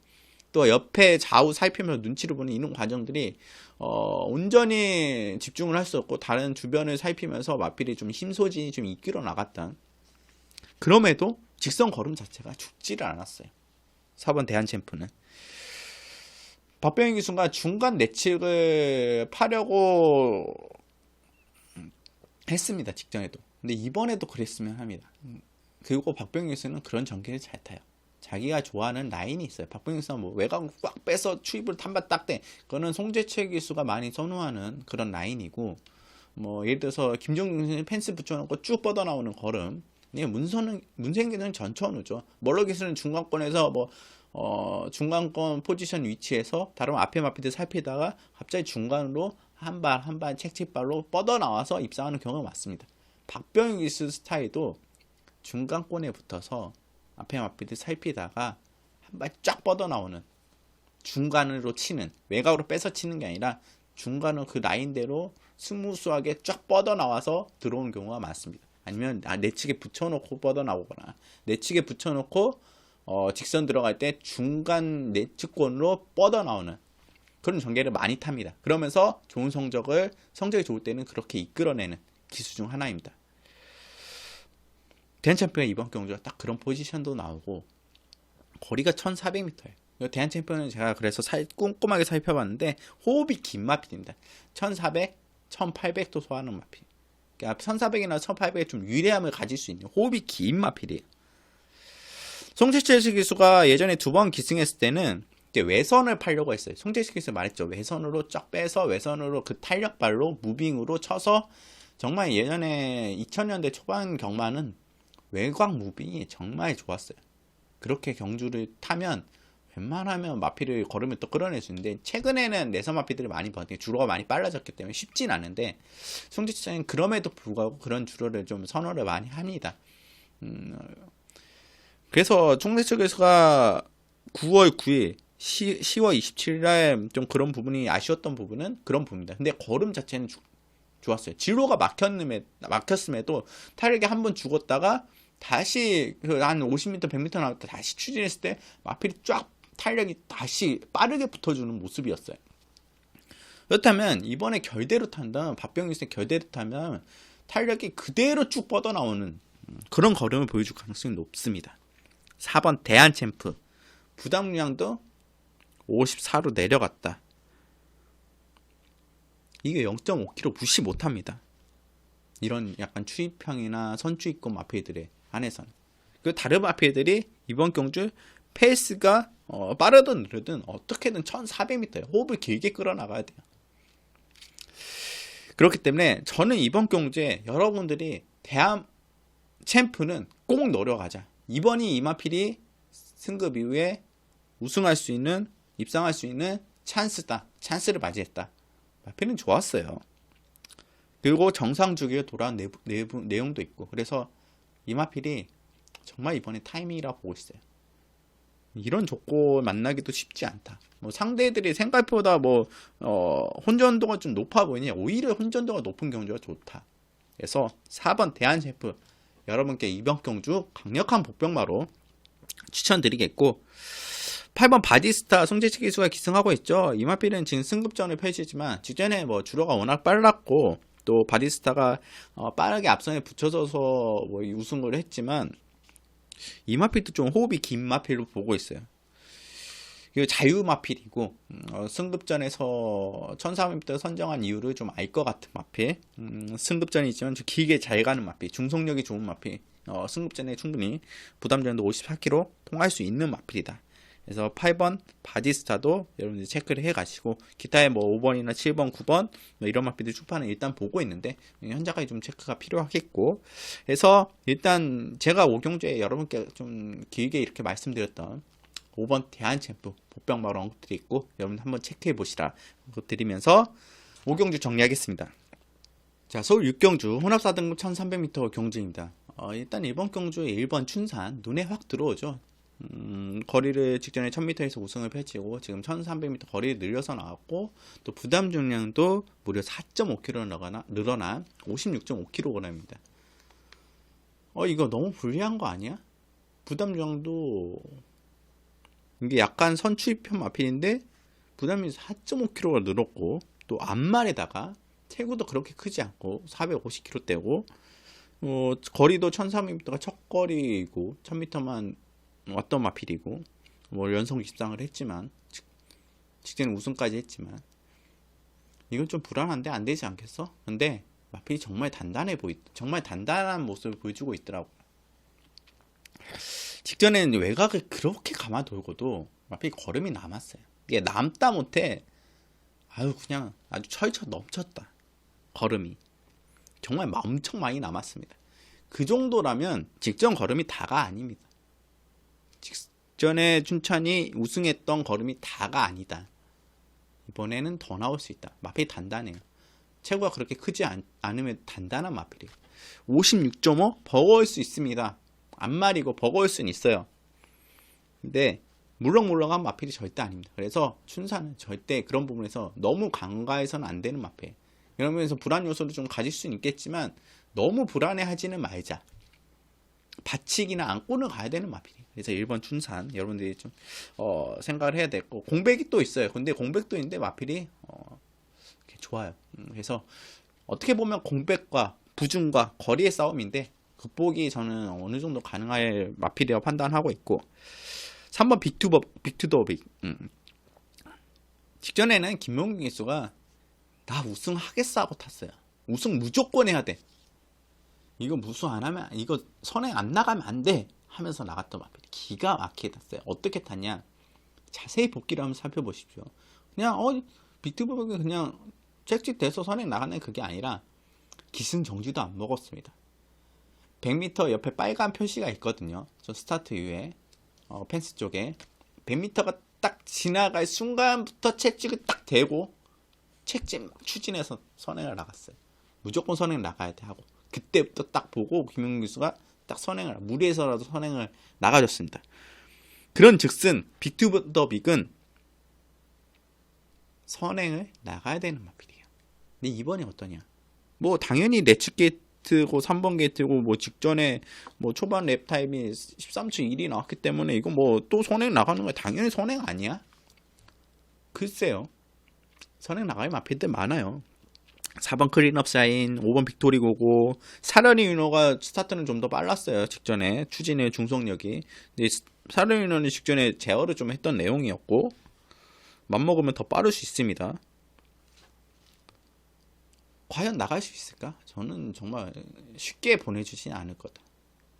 또 옆에 좌우 살피면서 눈치를 보는 이런 과정들이 온전히 집중을 할 수 없고 다른 주변을 살피면서 마필이 좀 힘소진이 좀 이끌어 나갔던 그럼에도 직선 걸음 자체가 죽지를 않았어요. 4번 대한챔프는 박병윤 기수가 중간 내측을 파려고 했습니다. 직전에도. 근데 이번에도 그랬으면 합니다. 그리고 박병윤 기수는 그런 전개를 잘 타요. 자기가 좋아하는 라인이 있어요. 박병윤 기수가 뭐 외곽을 꽉 빼서 추입을 한발 딱 대. 그거는 송재철 기수가 많이 선호하는 그런 라인이고 뭐 예를 들어서 김종준 기수는 펜스 붙여놓고 쭉 뻗어나오는 걸음. 문생기는 전천후죠. 멀러 기수는 중간권에서 중간권 포지션 위치에서 다른 앞에 마필들 살피다가 갑자기 중간으로 한 발 책책발로 뻗어나와서 입상하는 경우가 많습니다. 박병윤 기수 스타일도 중간권에 붙어서 앞에 마필들 살피다가 한 발 쫙 뻗어나오는 중간으로 치는 외곽으로 빼서 치는 게 아니라 중간으로 그 라인대로 스무스하게 쫙 뻗어나와서 들어오는 경우가 많습니다. 아니면 내측에 붙여놓고 뻗어나오거나 내측에 붙여놓고 직선 들어갈 때 중간 내측권으로 뻗어나오는 그런 전개를 많이 탑니다. 그러면서 좋은 성적이 좋을 때는 그렇게 이끌어내는 기수 중 하나입니다. 대한챔피언 이번 경주가 딱 그런 포지션도 나오고 거리가 1400m예요. 대한 챔피언은 제가 그래서 꼼꼼하게 살펴봤는데 호흡이 긴 마필입니다. 1400, 1800도 소화하는 마필. 그러니까 1400이나 1800에 좀 유리함을 가질 수 있는 호흡이 긴 마필이에요. 송재철 기수가 예전에 2번 기승했을 때는 외선을 팔려고 했어요. 송재철 기수 말했죠. 외선으로 쫙 빼서 외선으로 그 탄력발로 무빙으로 쳐서 정말 예전에 2000년대 초반 경마는 외곽 무빙이 정말 좋았어요. 그렇게 경주를 타면 웬만하면 마피를 걸으면 또 끌어낼 수 있는데 최근에는 내선 마피들이 많이 버티고 주로가 많이 빨라졌기 때문에 쉽진 않은데 송지철은 그럼에도 불구하고 그런 주로를 좀 선호를 많이 합니다. 그래서 송지철 교수가 9월 9일 10월 27일에 좀 그런 부분이 아쉬웠던 부분은 그런 부분입니다. 근데 걸음 자체는 좋았어요. 진로가 막혔음에도 타력이 한 번 죽었다가 다시 한 50m, 100m 나왔다 다시 추진했을 때 마필이 쫙 탄력이 다시 빠르게 붙어주는 모습이었어요. 그렇다면 이번에 결대로 탄다면 박병규 결대로 타면 탄력이 그대로 쭉 뻗어나오는 그런 걸음을 보여줄 가능성이 높습니다. 4번 대한챔프 부담량도 54로 내려갔다. 이게 0.5kg 무시 못합니다. 이런 약간 추입형이나 선추입권 마필들에 한해서는. 그 다른 마필들이 이번 경주 페이스가 빠르든 느리든 어떻게든 1400m에 호흡을 길게 끌어나가야 돼요. 그렇기 때문에 저는 이번 경주에 여러분들이 대한 챔프는 꼭 노려가자. 이번이 이마필이 승급 이후에 우승할 수 있는, 입상할 수 있는 찬스다. 찬스를 맞이했다. 마필은 좋았어요. 그리고 정상 주기에 돌아온 내용도 있고, 그래서 이마필이 정말 이번에 타이밍이라고 보고 있어요. 이런 조건 만나기도 쉽지 않다. 상대들이 생각보다 혼전도가 좀 높아 보이니 오히려 혼전도가 높은 경주가 좋다. 그래서 4번 대한셰프 여러분께 이번 경주 강력한 복병마로 추천드리겠고, 8번 바디스타 송재식 기수가 기승하고 있죠. 이마필은 지금 승급전을 펼치지만 직전에 주로가 워낙 빨랐고 또 바디스타가 빠르게 앞선에 붙여져서 우승을 했지만 이마필도 좀 호흡이 긴 마필로 보고 있어요. 그리고 자유마필이고 승급전에서 1400m 선정한 이유를 좀 알 것 같은 마필. 승급전이지만 좀 길게 잘 가는 마필, 중속력이 좋은 마필. 승급전에 충분히 부담전도 54kg 통할 수 있는 마필이다. 그래서 8번 바디스타도 여러분들 체크를 해가시고, 기타의 5번이나 7번, 9번 이런 마필들 출판은 일단 보고 있는데 현재까지 좀 체크가 필요하겠고, 그래서 일단 제가 5경주에 여러분께 좀 길게 이렇게 말씀드렸던 5번 대한챔프 복병마로 언급드리고 여러분 한번 체크해 보시라 드리면서 5경주 정리하겠습니다. 자, 서울 6경주 혼합 4등급 1300m 경주입니다. 일단 이번 경주에 1번 춘산 눈에 확 들어오죠. 거리를 직전에 1000m에서 우승을 펼치고 지금 1300m 거리를 늘려서 나왔고, 또 부담 중량도 무려 4.5kg 늘어난 56.5kg입니다. 이거 너무 불리한 거 아니야? 부담 중량도 이게 약간 선추입형 마필인데 부담이 4.5kg가 늘었고, 또 앞말에다가 체구도 그렇게 크지 않고 450kg대고 거리도 1300m가 첫 거리이고 1000m만 왔던 마필이고 연속 입상을 했지만 직전에 우승까지 했지만 이건 좀 불안한데 안 되지 않겠어? 근데 마필이 정말 정말 단단한 모습을 보여주고 있더라고요. 직전에는 외곽을 그렇게 감아 돌고도 마필이 걸음이 남았어요. 이게 남다 못해 그냥 아주 철철 넘쳤다. 걸음이 정말 엄청 많이 남았습니다. 그 정도라면 직전 걸음이 다가 아닙니다. 직전에 춘천이 우승했던 걸음이 다가 아니다. 이번에는 더 나올 수 있다. 마필이 단단해요. 체구가 그렇게 크지 않으면 단단한 마필이에요. 56.5 버거울 수 있습니다. 앞말이고 버거울 수는 있어요. 근데 물렁물렁한 마필이 절대 아닙니다. 그래서 춘산은 절대 그런 부분에서 너무 간과해서는 안 되는 마필. 이러면서 불안 요소를 좀 가질 수는 있겠지만 너무 불안해하지는 말자. 받치기나 안고는 가야 되는 마필이에요. 그래서 1번 춘산 여러분들이 좀 생각을 해야 되고, 공백이 또 있어요. 근데 공백도 있는데 마필이 좋아요. 그래서 어떻게 보면 공백과 부중과 거리의 싸움인데 극복이 저는 어느 정도 가능할 마필이라고 판단하고 있고, 3번 빅투더빅. 직전에는 김용균 기수가 나 우승하겠어 하고 탔어요. 우승 무조건 해야 돼. 이거 무승 안 하면, 이거 선행 안 나가면 안 돼 하면서 나갔던 마필이 기가 막히게 탔어요. 어떻게 탔냐, 자세히 복기를 한번 살펴보십시오. 그냥 빅투더빅이 그냥 짹짹대서 선행 나가는 그게 아니라 기승정지도 안 먹었습니다. 100m 옆에 빨간 표시가 있거든요. 저 스타트 이후에 펜스 쪽에 100m가 딱 지나갈 순간부터 채찍을 딱 대고 채찍 막 추진해서 선행을 나갔어요. 무조건 선행 나가야 돼 하고, 그때부터 딱 보고 김용균 기수가 딱 선행을, 무리해서라도 선행을 나가줬습니다. 그런 즉슨 빅투더빅은 선행을 나가야 되는 마필이에요. 근데 이번에 어떠냐, 뭐 당연히 내측 게이트고 3번 게이트고 뭐 직전에 뭐 초반 랩 타임이 13초 1이 나왔기 때문에 이거 뭐 또 선행 나가는 거야. 당연히 선행 아니야? 글쎄요, 선행 나갈 마필들 많아요. 4번 클린업 사인, 5번 빅토리 고고, 사려니 위너가 스타트는 좀 더 빨랐어요. 직전에 추진의 중속력이. 근데 사려니 위너는 직전에 제어를 좀 했던 내용이었고, 맘먹으면 더 빠를 수 있습니다. 과연 나갈 수 있을까? 저는 정말 쉽게 보내주진 않을 거다.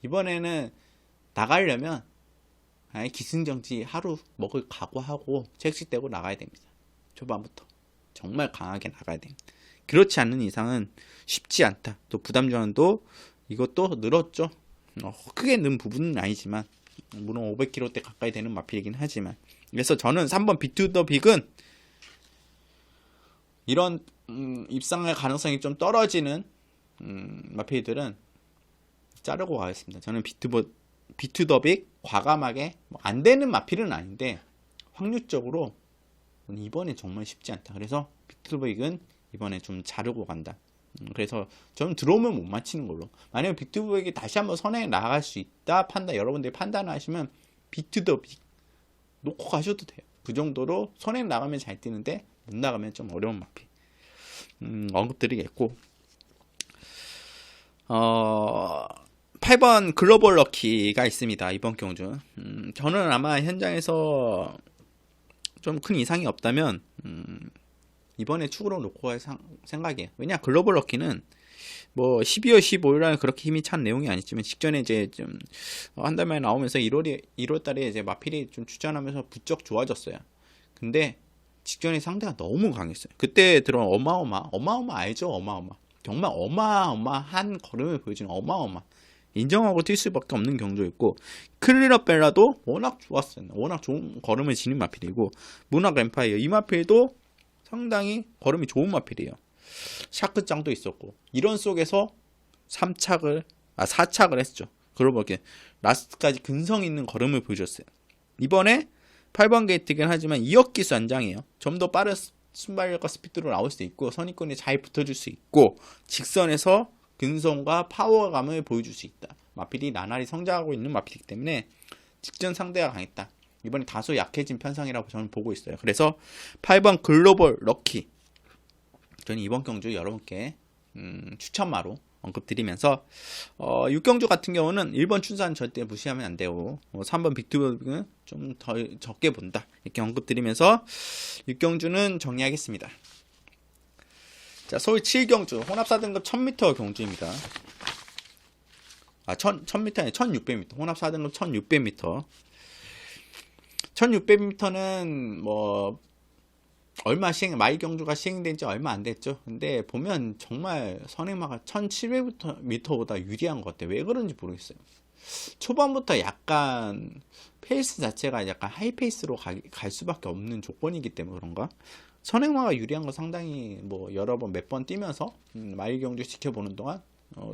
이번에는 나가려면 아예 기승정지 하루 먹을 각오하고 책식되고 나가야 됩니다. 초반부터 정말 강하게 나가야 됩니다. 그렇지 않는 이상은 쉽지 않다. 또 부담 전환도 이것도 늘었죠. 크게 는 부분은 아니지만, 물론 500km대 가까이 되는 마필이긴 하지만, 그래서 저는 3번 빅투더빅은 이런 입상할 가능성이 좀 떨어지는 마필들은 자르고 가겠습니다. 저는 빅투더빅 과감하게, 뭐 안 되는 마필은 아닌데 확률적으로 이번에 정말 쉽지 않다. 그래서 빅투더빅은 이번에 좀 자르고 간다. 그래서 저는 들어오면 못 맞히는 걸로. 만약에 빅투더빅이 다시 한번 선행에 나갈 수 있다 여러분들이 판단을 하시면 빅투더빅 놓고 가셔도 돼요. 그 정도로 선행에 나가면 잘 뛰는데 못 나가면 좀 어려운 마필 언급드리겠고, 8번 글로벌 럭키가 있습니다. 이번 경주. 저는 아마 현장에서 좀 큰 이상이 없다면 이번에 축으로 놓고 갈 생각이에요. 왜냐, 글로벌 럭키는 뭐 12월 15일날 그렇게 힘이 찬 내용이 아니지만, 직전에 이제 좀 한 달 만에 나오면서 1월달에 이제 마필이 좀 출전하면서 부쩍 좋아졌어요. 근데 직전에 상대가 너무 강했어요. 그때 들어온 어마어마 알죠? 어마어마. 정말 어마어마한 걸음을 보여주는 어마어마. 인정하고 뛸 수밖에 없는 경주였고, 클리너벨라도 워낙 좋았어요. 워낙 좋은 걸음을 지닌 마필이고, 문학 엠파이어 이 마필도 상당히 걸음이 좋은 마필이에요. 샤크짱도 있었고, 이런 속에서 4착을 했죠. 그러고 보기엔 라스트까지 근성 있는 걸음을 보여줬어요. 이번에 8번 게이트긴 하지만 2억 기수 안장이에요. 좀 더 빠른 순발력과 스피드로 나올 수 있고, 선입권에 잘 붙어줄 수 있고, 직선에서 근성과 파워감을 보여줄 수 있다. 마필이 나날이 성장하고 있는 마필이기 때문에 직전 상대가 강했다. 이번에 다소 약해진 편상이라고 저는 보고 있어요. 그래서 8번 글로벌 럭키, 저는 이번 경주 여러분께 추천마로 언급드리면서 6경주 같은 경우는 1번 춘산 절대 무시하면 안 되고, 3번 빅투더빅은 좀 더 적게 본다, 이렇게 언급드리면서 6경주는 정리하겠습니다. 자, 서울 7경주 혼합 4등급 1000m 경주입니다. 1000m 아니 1600m. 혼합 4등급 1600m. 1600m는 뭐 얼마 마일 경주가 시행된 지 얼마 안 됐죠. 근데 보면 정말 선행마가 1700m보다 유리한 것 같아요. 왜 그런지 모르겠어요. 초반부터 약간 페이스 자체가 약간 하이페이스로 갈 수밖에 없는 조건이기 때문에 그런가? 선행마가 유리한 거 상당히 뭐 여러 번 몇 번 뛰면서 마일 경주 지켜보는 동안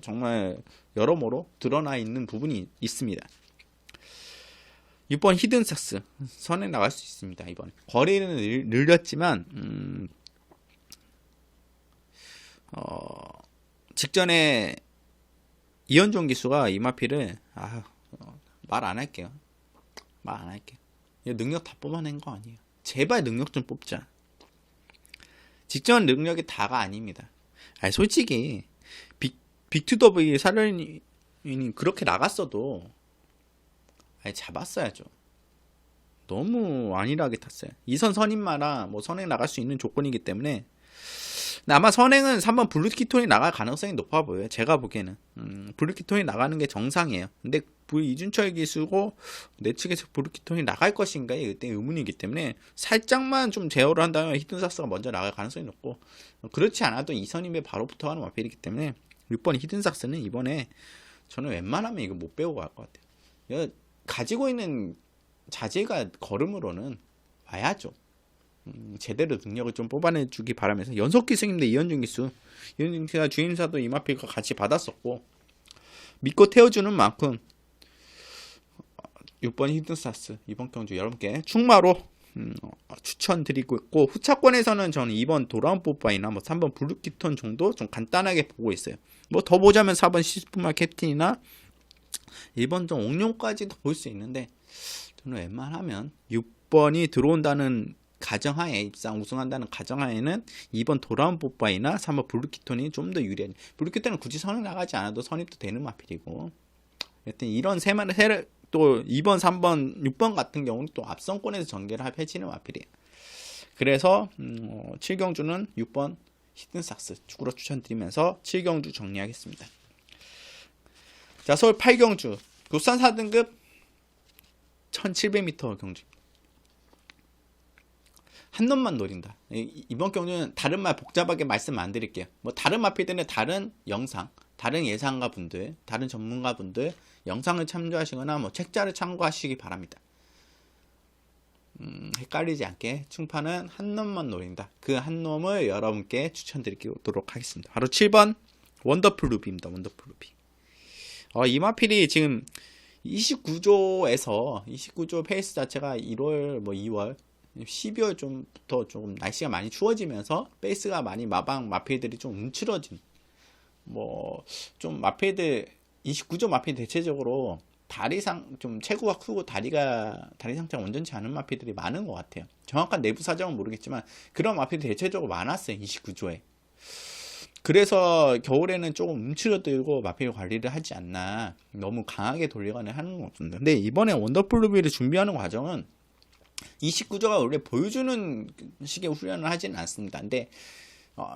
정말 여러모로 드러나 있는 부분이 있습니다. 6번 히든삭스 선행 나갈 수 있습니다. 이번에 거리는 늘렸지만 직전에 이현종 기수가 이 마필을 말 안 할게요. 이 능력 다 뽑아낸 거 아니에요. 제발 능력 좀 뽑자. 직전 능력이 다가 아닙니다. 솔직히 빅투더빅 사련이 그렇게 나갔어도 잡았어야죠. 너무 안일하게 탔어요. 2선 선임마라 뭐 선행 나갈 수 있는 조건이기 때문에 아마 선행은 3번 블루키톤이 나갈 가능성이 높아 보여요. 제가 보기에는 블루키톤이 나가는 게 정상이에요. 근데 이준철 기수고 내 측에서 블루키톤이 나갈 것인가 이때 의문이기 때문에 살짝만 좀 제어를 한다면 히든삭스가 먼저 나갈 가능성이 높고, 그렇지 않아도 2선임에 바로 붙어가는 마필이기 때문에 6번 히든삭스는 이번에 저는 웬만하면 이거 못 빼고 갈 것 같아요. 가지고 있는 자질과 걸음으로는 와야죠. 제대로 능력을 좀 뽑아내주기 바라면서 연속 기승입니다. 이현중 기수. 이현중 기수가 주임사도 이마필과 같이 받았었고 믿고 태워주는 만큼 6번 히든삭스 이번 경주 여러분께 충마로 추천드리고 있고, 후차권에서는 저는 2번 도라운 뽀빠이나 뭐 3번 블루키톤 정도 좀 간단하게 보고 있어요. 뭐 더 보자면 4번 시스프마 캡틴이나 1번 좀 옥룡까지도 볼 수 있는데, 저는 웬만하면 6번이 들어온다는 가정하에, 입상 우승한다는 가정하에는 2번 도라운 뽀빠이나 3번 블루키톤이 좀 더 유리한, 블루키톤은 굳이 선을 나가지 않아도 선입도 되는 마필이고, 여튼 이런 세를 또 2번, 3번, 6번 같은 경우는 또 앞선권에서 전개를 펼치는 마필이에요. 그래서 7경주는 6번 히든삭스 축구로 추천드리면서 7경주 정리하겠습니다. 자, 서울 8경주 국산 4등급 1700m 경주. 한 놈만 노린다. 이번 경주는 다른 말 복잡하게 말씀 안 드릴게요. 뭐 다른 마필들은 다른 영상, 다른 예상가 분들, 다른 전문가 분들 영상을 참조하시거나 뭐 책자를 참고하시기 바랍니다. 헷갈리지 않게 충파는 한 놈만 노린다. 그 한 놈을 여러분께 추천드리도록 하겠습니다. 바로 7번 원더풀 루비입니다. 원더풀 루비. 이 마필이 지금 29조 페이스 자체가 1월, 뭐 2월, 12월 좀부터 조금 날씨가 많이 추워지면서 페이스가 많이 마필들이 좀 움츠러진, 뭐 좀 마필들 29조 마필 대체적으로 다리상 좀 체구가 크고 다리 상태가 완전치 않은 마필들이 많은 것 같아요. 정확한 내부 사정은 모르겠지만 그런 마필들이 대체적으로 많았어요. 29조에. 그래서 겨울에는 조금 움츠러들고 마필 관리를 하지 않나, 너무 강하게 돌리거나 하는 건 없습니다. 근데 이번에 원더풀 루비를 준비하는 과정은 29조가 원래 보여주는 식의 훈련을 하지는 않습니다. 근데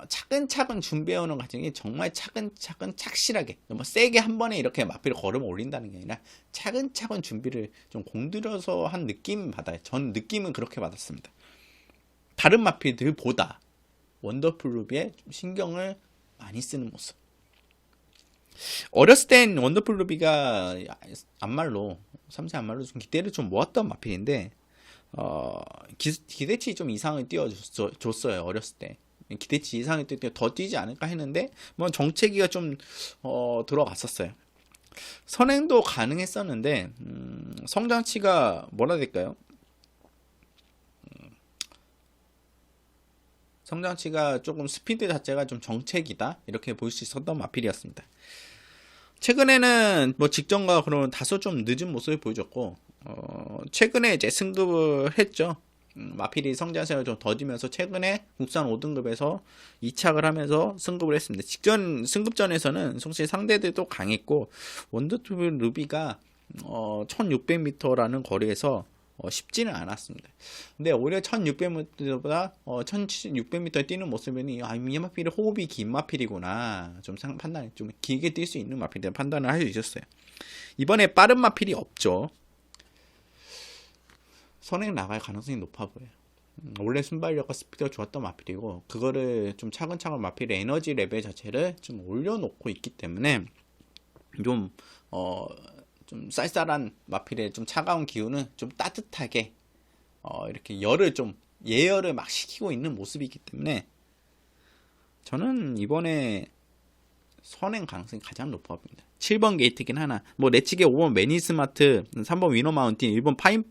차근차근 준비해오는 과정이 정말 차근차근 착실하게, 너무 세게 한 번에 이렇게 마필을 걸으면 올린다는 게 아니라 차근차근 준비를 좀 공들여서 한 느낌 받아요. 전 느낌은 그렇게 받았습니다. 다른 마필들보다 원더풀 루비에 좀 신경을 많이 쓰는 모습. 어렸을 땐 원더풀 루비가 안말로, 3세 안말로 좀 기대를 좀 모았던 마필인데 기대치 좀 이상을 띄워줬어요. 어렸을 때 기대치 이상을 더 뛰지 않을까 했는데 뭐 정체기가 좀 들어갔었어요. 선행도 가능했었는데 성장치가 뭐라 해야 될까요? 성장치가 조금 스피드 자체가 좀 정체기다, 이렇게 볼 수 있었던 마필이었습니다. 최근에는 뭐 직전과 그런 다소 좀 늦은 모습을 보여줬고, 최근에 이제 승급을 했죠. 마필이 성장세를 좀 더디면서 최근에 국산 5등급에서 2착을 하면서 승급을 했습니다. 직전 승급전에서는 사실 상대들도 강했고, 원더풀 루비가 1600m라는 거리에서 쉽지는 않았습니다. 근데 오히려 1600m보다 1600m 뛰는 모습에는 이 마필이 호흡이 긴 마필이구나, 좀 판단이 좀 길게 뛸 수 있는 마필이라 판단을 할 수 있었어요. 이번에 빠른 마필이 없죠. 선행 나갈 가능성이 높아 보여요. 원래 순발력과 스피드가 좋았던 마필이고, 그거를 좀 차근차근 마필의 에너지 레벨 자체를 좀 올려놓고 있기 때문에 좀 쌀쌀한 마필의 좀 차가운 기운은 좀 따뜻하게 이렇게 예열을 막 시키고 있는 모습이기 때문에 저는 이번에 선행 가능성이 가장 높아 보입니다. 7번 게이트긴 하나, 뭐 내치게 5번 매니스마트, 3번 위너 마운틴, 1번 파인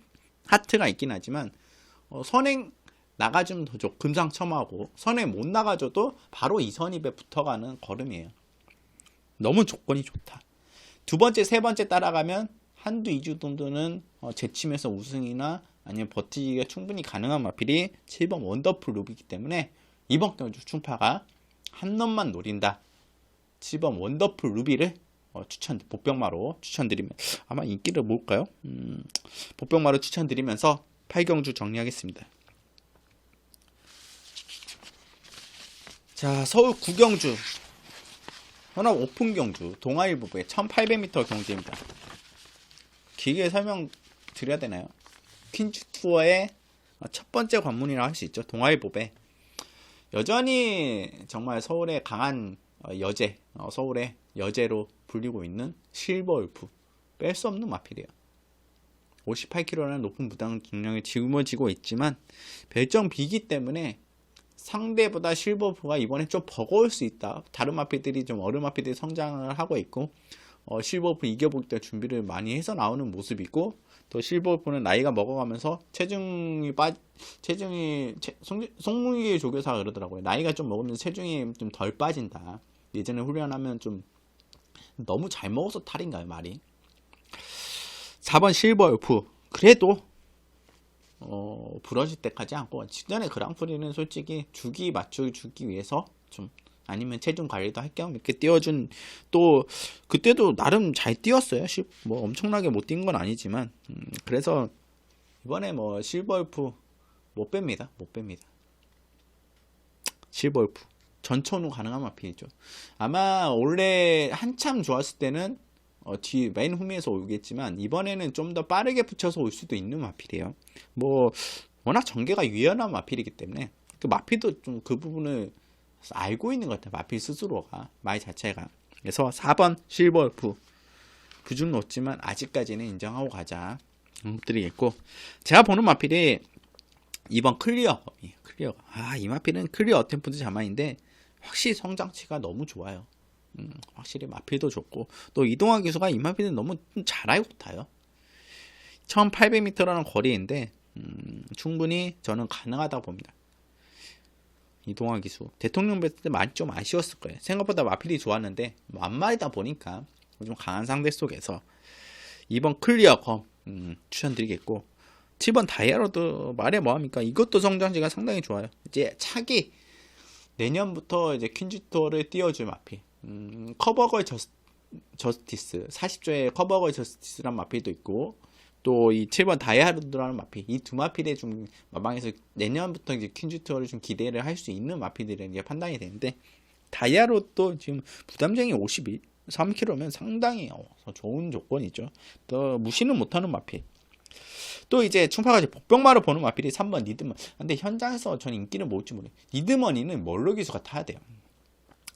하트가 있긴 하지만 선행 나가주면 더 좋고, 금상첨화하고 선행 못 나가줘도 바로 2선입에 붙어가는 걸음이에요. 너무 조건이 좋다. 두 번째, 세 번째 따라가면 한두 2주 정도는 제치면서 우승이나 아니면 버티기가 충분히 가능한 마필이 7번 원더풀 루비이기 때문에 이번 경주 충파가 한 놈만 노린다. 7번 원더풀 루비를 복병마로 추천드리면 아마 인기를 모을까요? 복병마로 추천드리면서 8경주 정리하겠습니다. 자, 서울 9경주 현업 오픈 경주 동아일보부의 1800m 경주입니다. 길게 설명 드려야 되나요? 퀸즈 투어의 첫 번째 관문이라 할 수 있죠. 동아일보배. 여전히 정말 서울의 강한 여제, 서울의 여제로 불리고 있는 실버울프. 뺄 수 없는 마필이에요. 58kg라는 높은 부담 중량이 짊어지고 있지만 별정 비기 때문에 상대보다 실버울프가 이번에 좀 버거울 수 있다. 다른 마필들이 좀 어른 마필들이 성장을 하고 있고 실버울프 이겨보기 때문에 준비를 많이 해서 나오는 모습이고, 또 실버울프는 나이가 먹어가면서 송문기 조교사가 그러더라고요. 나이가 좀 먹으면서 체중이 좀 덜 빠진다. 예전에 훈련하면 좀 너무 잘 먹어서 탈인가요, 말이? 4번 실버울프. 그래도 부러질 때까지 않고, 직전에 그랑프리는 솔직히 주기 맞춰주기 위해서 좀, 아니면 체중 관리도 할 겸 이렇게 띄워준, 또 그때도 나름 잘 뛰었어요. 뭐 엄청나게 못 뛴 건 아니지만, 그래서 이번에 뭐 실버울프 못 뺍니다. 실버울프 전천후 가능한 마필이죠. 아마 원래 한참 좋았을 때는 뒤 맨 후미에서 오겠지만, 이번에는 좀 더 빠르게 붙여서 올 수도 있는 마필이에요. 뭐 워낙 전개가 유연한 마필이기 때문에 그 마필도 좀 그 부분을 알고 있는 것 같아요. 마필 스스로가, 말 자체가. 그래서 4번 실버울프 부중 높지만 아직까지는 인정하고 가자 드리겠고, 제가 보는 마필이 2번 클리어검이에요. 이 마필은 클리어 어템프트 자만인데 확실히 성장치가 너무 좋아요. 확실히 마필도 좋고, 또 이동환 기수가 이 마필은 너무 잘 알고 타요. 1800m라는 거리인데 충분히 저는 가능하다고 봅니다. 이동환 기수 대통령 뵀을 때 많이 좀 아쉬웠을 거예요. 생각보다 마필이 좋았는데 만말이다 보니까 좀 강한 상대 속에서 2번 클리어 검 추천드리겠고, 7번 다이아로드 말해 뭐합니까? 이것도 성장지가 상당히 좋아요. 이제 차기 내년부터 이제 퀸즈 투어를 띄워줄 마필. 커버걸 저스티스 40조의 커버걸 저스티스란 마필도 있고, 또 이 7번 다이아로드라는 마필, 이 두 마필에 좀 마방에서 내년부터 이제 퀸즈 투어를 좀 기대를 할 수 있는 마필들은 이제 판단이 되는데, 다이아로드도 지금 부담쟁이 53kg면 상당히 좋은 조건이죠. 또 무시는 못하는 마필. 또 이제 충파같이 복병마로 보는 마필이 3번 리드먼. 근데 현장에서 저는 인기를 모을지 모르겠어요. 리드먼이는 멀로 기수가 타야 돼요.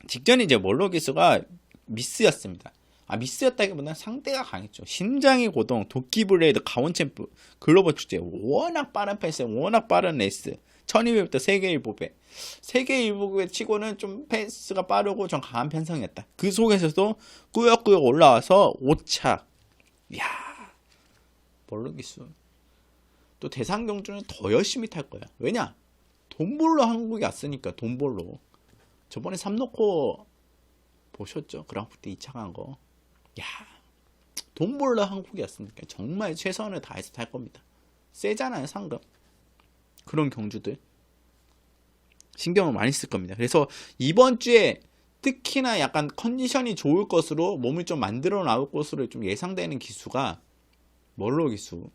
직전에 이제 멀로 기수가 미스였습니다. 미스였다기보다는 상대가 강했죠. 심장의 고동, 도끼블레이드, 강원챔프, 글로벌 축제, 워낙 빠른 패스, 워낙 빠른 레이스, 1200부터 세계일보배. 세계일보배 치고는 좀 패스가 빠르고 좀 강한 편성이었다. 그 속에서도 꾸역꾸역 올라와서 5차. 이야, 멀로 기수. 또 대상경주는 더 열심히 탈 거야. 왜냐? 돈볼로 한국에 왔으니까, 돈볼로. 저번에 삼놓고 보셨죠? 그랑프리 2차 간 거. 야, 돈볼로 한국에 왔으니까 정말 최선을 다해서 탈 겁니다. 세잖아요, 상금. 그런 경주들. 신경을 많이 쓸 겁니다. 그래서 이번 주에 특히나 약간 컨디션이 좋을 것으로, 몸을 좀 만들어 나올 것으로 좀 예상되는 기수가 멀로 기수.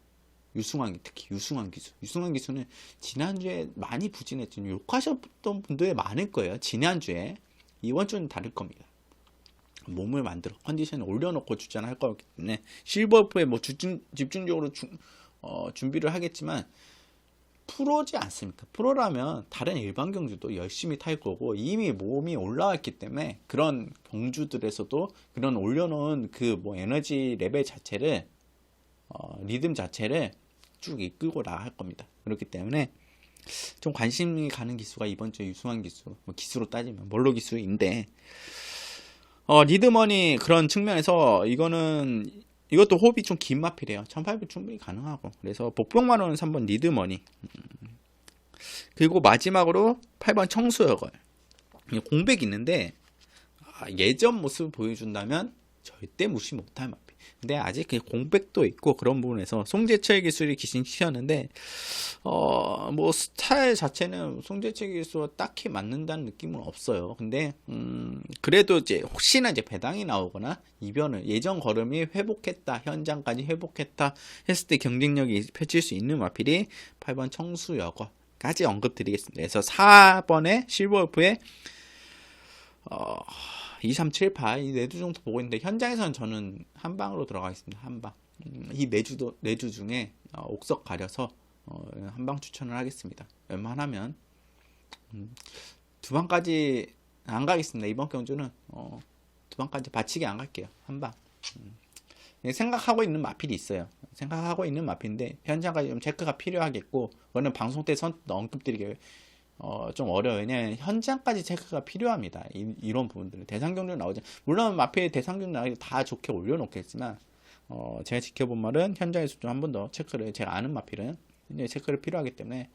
특히 유승환 기수. 유승환 기수는 지난주에 많이 부진했죠. 욕하셨던 분들이 많을 거예요. 지난주에. 이번 주는 다를 겁니다. 몸을 만들어 컨디션을 올려놓고 주전할 거기 때문에 실버프에 뭐 집중적으로 준비를 하겠지만, 프로지 않습니까? 프로라면 다른 일반 경주도 열심히 탈 거고, 이미 몸이 올라왔기 때문에 그런 경주들에서도 그런 올려놓은 그 뭐 에너지 레벨 자체를, 리듬 자체를 쭉 이끌고 나갈 겁니다. 그렇기 때문에 좀 관심이 가는 기수가 이번 주에 유승환 기수, 뭐 기수로 따지면 멀로 기수인데, 리드머니 그런 측면에서 이것도 호흡이 좀 긴 마필이에요. 1800 충분히 가능하고, 그래서 복병만원은 3번 리드머니. 그리고 마지막으로 8번 청수여걸. 공백이 있는데 예전 모습을 보여준다면 절대 무시 못할 마필. 근데 아직 그 공백도 있고 그런 부분에서 송재철 기술이 기신 치셨는데 뭐 스타일 자체는 송재철 기술과 딱히 맞는다는 느낌은 없어요. 근데 그래도 이제 혹시나 이제 배당이 나오거나 이변을 예전 걸음이 회복했다, 현장까지 회복했다 했을 때 경쟁력이 펼칠 수 있는 마필이 8번 청수여거까지 언급드리겠습니다. 그래서 4번에 실버울프의 2378, 이 내주 정도 보고 있는데, 현장에서는 저는 한 방으로 들어가겠습니다. 한 방. 이 내주 중에 옥석 가려서 한 방 추천을 하겠습니다. 웬만하면 두 방까지 안 가겠습니다. 이번 경주는 두 방까지 받치게 안 갈게요. 한 방. 생각하고 있는 마필이 있어요. 생각하고 있는 마필인데 현장까지 좀 체크가 필요하겠고, 그거는 방송 때 언급드리게 좀 어려워요. 왜냐면 현장까지 체크가 필요합니다. 이런 부분들은 대상 경주 나오죠. 물론 마필 대상 경주 나오기 다 좋게 올려놓겠지만 제가 지켜본 말은 현장에서 좀 한 번 더 체크를, 제가 아는 마필은 현장에 체크를 필요하기 때문에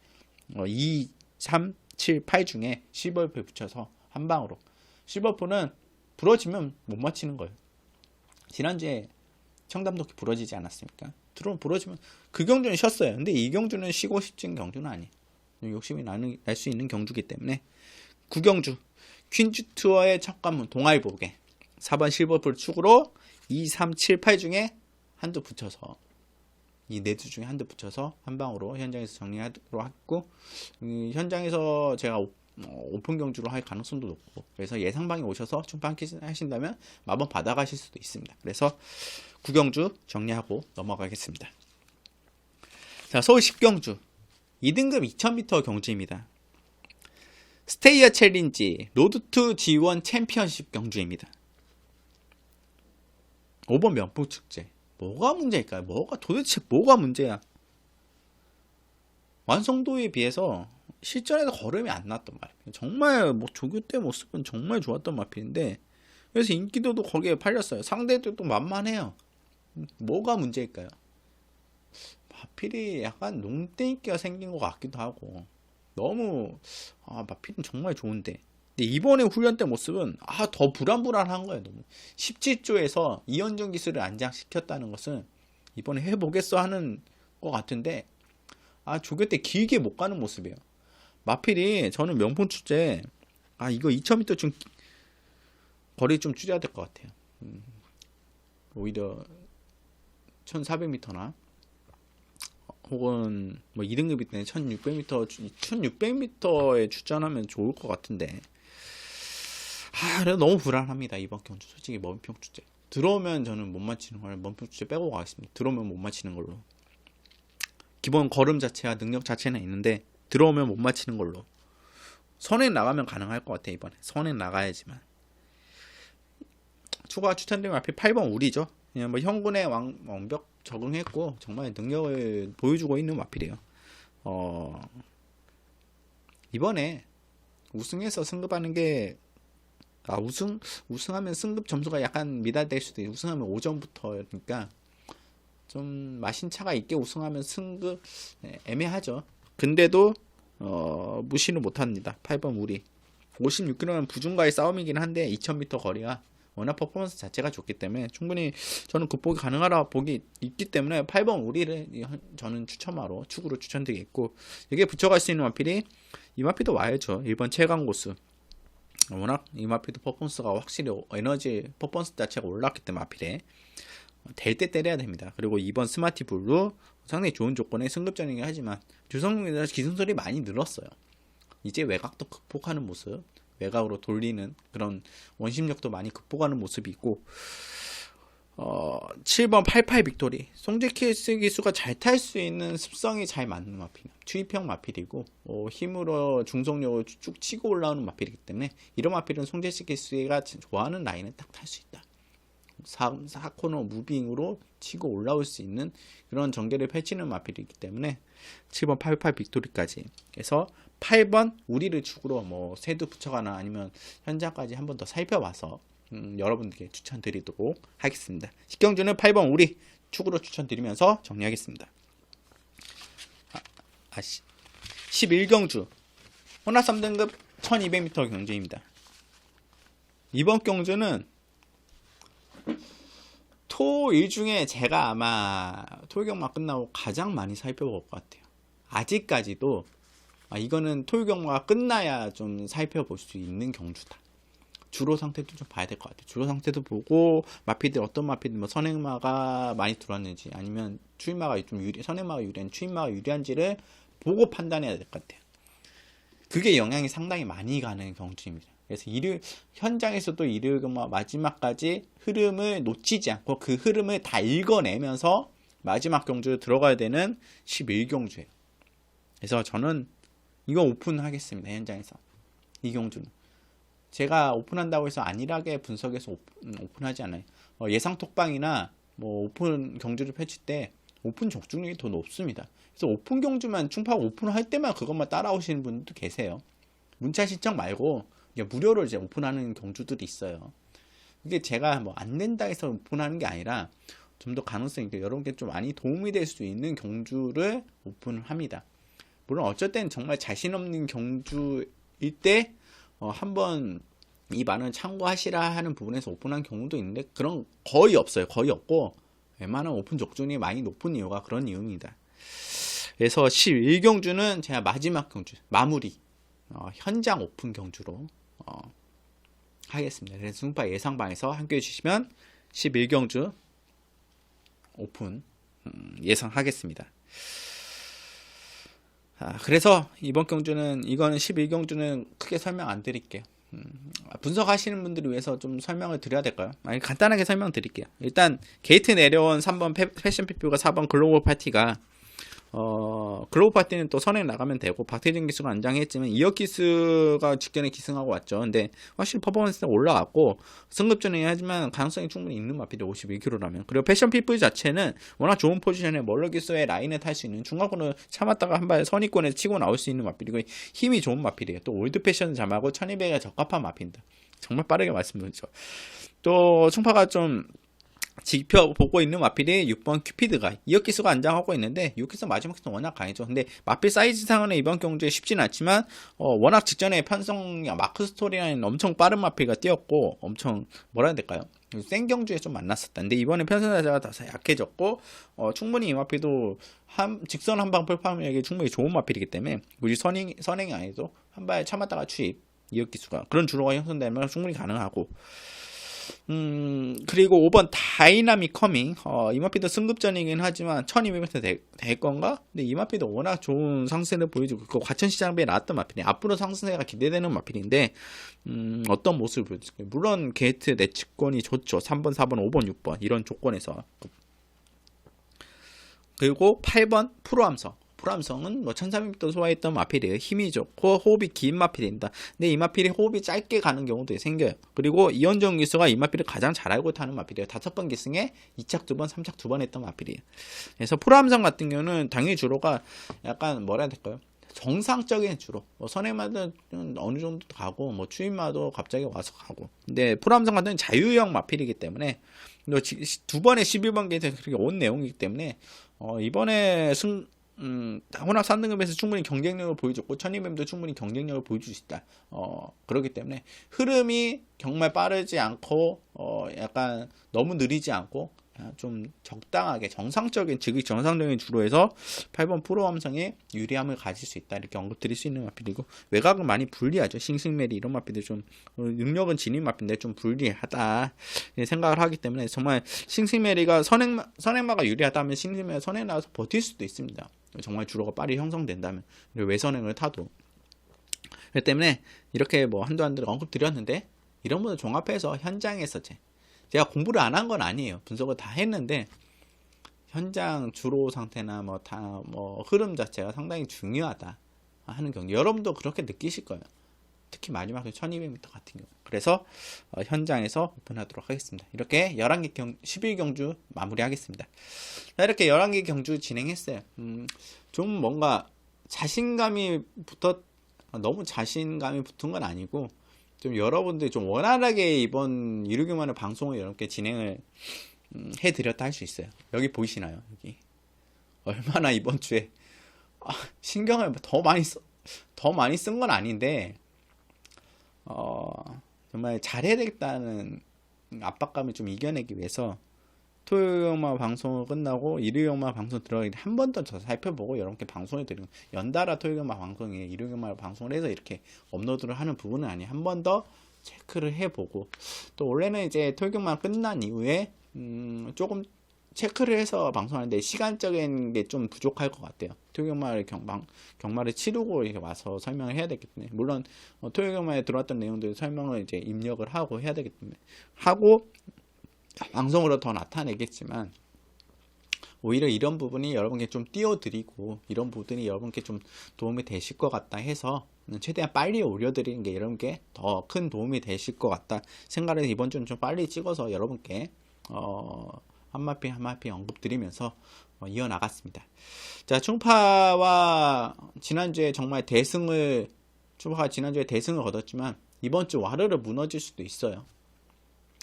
2, 3, 7, 8 중에 실버풀 붙여서 한 방으로. 실버풀은 부러지면 못 맞히는 거예요. 지난주에 청담도끼 부러지지 않았습니까? 부러지면 그 경주는 쉬었어요. 근데 이 경주는 쉬고 싶은 경주는 아니에요. 욕심이 날 수 있는 경주기 때문에 구경주 퀸즈 투어의 첫 관문 동아일보게 4번 실버풀 축으로 2, 3, 7, 8 중에 한두 붙여서, 이 네 주 중에 한두 붙여서 한 방으로 현장에서 정리하도록 하고, 현장에서 제가 오픈 경주로 할 가능성도 높고, 그래서 예상방에 오셔서 충판 하신다면 마법 받아가실 수도 있습니다. 그래서 구경주 정리하고 넘어가겠습니다. 자, 서울 10경주 2등급 2000m 경주입니다. 스테이어 챌린지 로드투 G1 챔피언십 경주입니다. 5번 면포축제. 뭐가 문제일까요? 도대체 뭐가 문제야? 완성도에 비해서 실전에서 걸음이 안 났단 말이에요. 정말 조교 때 모습은 정말 좋았던 마필인데, 그래서 인기도도 거기에 팔렸어요. 상대들도 만만해요. 뭐가 문제일까요? 마필이 약간 농땡이가 생긴 것 같기도 하고, 너무 마필은 정말 좋은데, 근데 이번에 훈련 때 모습은 더 불안불안한 거예요. 너무 17조에서 이연중 기술을 안장시켰다는 것은 이번에 해보겠어 하는 것 같은데, 조교 때 길게 못 가는 모습이에요. 마필이, 저는 명품 축제 이거 2000m 좀 거리 좀 줄여야 될 것 같아요. 오히려 1400m나 혹은 뭐 2등급일 때는 1600m에 출전하면 좋을 것 같은데, 그래도 너무 불안합니다. 이번 경주 솔직히 먼평 축제 들어오면 저는 못 맞히는 걸, 먼평 축제 빼고 가겠습니다. 들어오면 못 맞히는 걸로. 기본 걸음 자체와 능력 자체는 있는데 들어오면 못 맞히는 걸로. 선행 나가면 가능할 것 같아. 이번에 선행 나가야지만. 추가 추천드린 앞에 8번 우리죠. 그냥 뭐 형군의 완벽 적응했고 정말 능력을 보여주고 있는 마필이에요. 이번에 우승해서 승급하는 게, 우승하면 승급 점수가 약간 미달될 수도 있어요. 우승하면 5점부터니까 좀 마신차가 있게 우승하면 승급 애매하죠. 근데도 무시는 못합니다. 8번 우리 56km는 부중과의 싸움이긴 한데 2000m 거리가 워낙 퍼포먼스 자체가 좋기 때문에 충분히 저는 극복이 가능하다 보기 있기 때문에 8번 우리를 저는 추천마로 축으로 추천드리겠고, 여기에 붙여갈 수 있는 마필이 이 마필도 와야죠. 1번 최강고수. 워낙 이 마필도 퍼포먼스가 확실히 에너지 퍼포먼스 자체가 올랐기 때문에 마필에 될 때 때려야 됩니다. 그리고 2번 스마티 블루 상당히 좋은 조건의 승급전이긴 하지만 주성공에서 기승설이 많이 늘었어요. 이제 외곽도 극복하는 모습, 외곽으로 돌리는 그런 원심력도 많이 극복하는 모습이 있고, 7번 88 빅토리 송재키스 기수가 잘 탈 수 있는 습성이 잘 맞는 마필, 추입형 마필이고 힘으로 중속력을 쭉 치고 올라오는 마필이기 때문에 이런 마필은 송재키스가 좋아하는 라인을 딱 탈 수 있다. 4코너 무빙으로 치고 올라올 수 있는 그런 전개를 펼치는 마필이기 때문에 7번 88 빅토리까지 해서 8번 우리를 축으로 뭐 새도 붙여가나 아니면 현장까지 한 번 더 살펴봐서 여러분들께 추천드리도록 하겠습니다. 식경주는 8번 우리 축으로 추천드리면서 정리하겠습니다. 11경주 혼합 3등급 1200m 경주입니다. 이번 경주는 토1 중에 제가 아마 토요경마 끝나고 가장 많이 살펴볼 것 같아요. 아직까지도 이거는 토요경마가 끝나야 좀 살펴볼 수 있는 경주다. 주로 상태도 좀 봐야 될 것 같아요. 주로 상태도 보고 마피들 어떤 마피들 뭐 선행마가 많이 들어왔는지 아니면 추임마가 좀 선행마가 유리한 추임마가 유리한지를 보고 판단해야 될 것 같아요. 그게 영향이 상당히 많이 가는 경주입니다. 그래서 현장에서도 일요일경마 마지막까지 흐름을 놓치지 않고 그 흐름을 다 읽어내면서 마지막 경주에 들어가야 되는 11경주예요. 그래서 저는 이거 오픈하겠습니다. 현장에서 이 경주는 제가 오픈한다고 해서 안일하게 분석해서 오픈하지 않아요. 예상 톡방이나 뭐 오픈 경주를 펼칠 때 오픈 적중률이 더 높습니다. 그래서 오픈 경주만 충파가 오픈할 때만 그것만 따라오시는 분들도 계세요. 문자 신청 말고 무료로 이제 오픈하는 경주들이 있어요. 이게 제가 뭐 안 된다 해서 오픈하는 게 아니라 좀 더 가능성이 있고 여러분께 좀 많이 도움이 될 수 있는 경주를 오픈을 합니다. 물론 어쩔 땐 정말 자신 없는 경주일 때 한번 이 말은 참고하시라 하는 부분에서 오픈한 경우도 있는데 그런 거의 없어요. 거의 없고 웬만한 오픈 적중이 많이 높은 이유가 그런 이유입니다. 그래서 11경주는 제가 마지막 경주 마무리 현장 오픈 경주로 하겠습니다. 그래서 승파 예상방에서 함께해 주시면 11경주 오픈 예상하겠습니다. 그래서 이번 경주는 이거는 11경주는 크게 설명 안 드릴게요. 분석하시는 분들을 위해서 좀 설명을 드려야 될까요? 간단하게 설명드릴게요. 일단 게이트 내려온 3번 패션 피규가 4번 글로벌 파티가 글로벌 파티는 또 선행 나가면 되고 박태진 기수가 안장했지만 이혁 기수가 직전에 기승하고 왔죠. 근데 확실히 퍼포먼스가 올라갔고 승급전이긴 하지만 가능성이 충분히 있는 마필이 51kg라면 그리고 패션 피플 자체는 워낙 좋은 포지션에 멀러 기수의 라인을 탈 수 있는 중간권을 참았다가 한 발 선입권에서 치고 나올 수 있는 마필이고 힘이 좋은 마필이에요. 또 올드 패션 잠하고 1200에 적합한 마필입니다. 정말 빠르게 말씀드리죠. 또 충파가 좀 지켜보고 있는 마필이 6번 큐피드가 이혁 기수가 안장하고 있는데 이혁 기수 마지막 기수 워낙 강해죠. 근데 마필 사이즈상은 이번 경주에 쉽지는 않지만 워낙 직전에 편성 마크 스토리라는 엄청 빠른 마필가 뛰었고 엄청 뭐라 해야 될까요? 센 경주에 좀 만났었다. 근데 이번에 편성자가 더 약해졌고 충분히 이 마필도 직선 한방 풀파밍에게 충분히 좋은 마필이기 때문에 굳이 선행이 아니도 한 발 참았다가 추입 이혁 기수가 그런 주로가 형성되면 충분히 가능하고 그리고 5번 다이나믹 커밍 이마피도 승급전이긴 하지만 1200m 될 건가? 근데 이마피도 워낙 좋은 상승세를 보여주고 그 과천시장배에 나왔던 마필이 앞으로 상승세가 기대되는 마필인데 어떤 모습을 보여줄까요? 물론 게이트 내치권이 좋죠. 3번 4번 5번 6번 이런 조건에서 그리고 8번 프로함성은 뭐 1300m 소화했던 마필이에요. 힘이 좋고 호흡이 긴 마필입니다. 근데 이 마필이 호흡이 짧게 가는 경우도 생겨요. 그리고 이현정 기수가 이 마필을 가장 잘 알고 타는 마필이에요. 5번 기승에 2착 2번, 3착 2번 했던 마필이에요. 그래서 프로함성 같은 경우는 당연히 주로가 약간 뭐라 해야 될까요? 정상적인 주로 선행마도 어느 정도 가고 뭐 추임마도 갑자기 와서 가고 근데 프로함성 같은 자유형 마필이기 때문에 두 번에 11번 게이트에서 그렇게 온 내용이기 때문에 이번에 혼합 3등급에서 충분히 경쟁력을 보여줬고 1200도 충분히 경쟁력을 보여줄 수 있다. 그렇기 때문에 흐름이 정말 빠르지 않고 약간 너무 느리지 않고 좀 적당하게 정상적인 즉위 정상적인 주로에서 8번 프로 함성에 유리함을 가질 수 있다. 이렇게 언급드릴 수 있는 마필이고 외곽은 많이 불리하죠. 싱싱메리 이런 마필들 좀 능력은 지닌 마필인데 좀 불리하다 생각을 하기 때문에 정말 싱싱메리가 선행마가 유리하다면 싱싱메리가 선행 나와서 버틸 수도 있습니다. 정말 주로가 빨리 형성된다면 외선행을 타도 그렇기 때문에 이렇게 뭐 한두 언급드렸는데 이런 분을 종합해서 현장에서 제가 공부를 안 한 건 아니에요. 분석을 다 했는데 현장 주로 상태나 뭐 흐름 자체가 상당히 중요하다 하는 경우 여러분도 그렇게 느끼실 거예요. 특히 마지막에 1200m 같은 경우. 그래서 현장에서 오픈하도록 하겠습니다. 이렇게 11개 11경주 마무리하겠습니다. 자, 이렇게 11개 경주 진행했어요. 좀 뭔가 너무 자신감이 붙은 건 아니고 좀 여러분들이 좀 원활하게 이번 이루기만의 방송을 이렇게 진행을 해드렸다 할 수 있어요. 여기 보이시나요? 여기 얼마나 이번 주에 신경을 더 많이 쓴 건 아닌데 정말 잘해야 되겠다는 압박감을 좀 이겨내기 위해서 토요일마 방송 끝나고 일요일마 방송 들어가기 한 번 더 살펴보고 여러분께 방송을 드리는, 연달아 토요일마 방송에 일요일마 방송을 해서 이렇게 업로드를 하는 부분은 아니에요. 한 번 더 체크를 해보고, 또 원래는 이제 토요일마 끝난 이후에 조금 체크를 해서 방송하는데 시간적인 게 좀 부족할 것 같아요. 토요일마를 경마를 치르고 이렇게 와서 설명을 해야 되기 때문에, 물론 토요일마에 들어왔던 내용들 설명을 이제 입력을 하고 해야 되기 때문에 하고 방송으로 더 나타내겠지만, 오히려 이런 부분이 여러분께 좀 띄워드리고 이런 부분이 여러분께 좀 도움이 되실 것 같다 해서 최대한 빨리 올려드리는 게 여러분께 더 큰 도움이 되실 것 같다 생각을 해서 이번 주는 좀 빨리 찍어서 여러분께 한마피 한마피 언급드리면서 이어나갔습니다. 자, 충파와 지난주에 정말 충파가 지난주에 대승을 거뒀지만 이번 주 와르르 무너질 수도 있어요.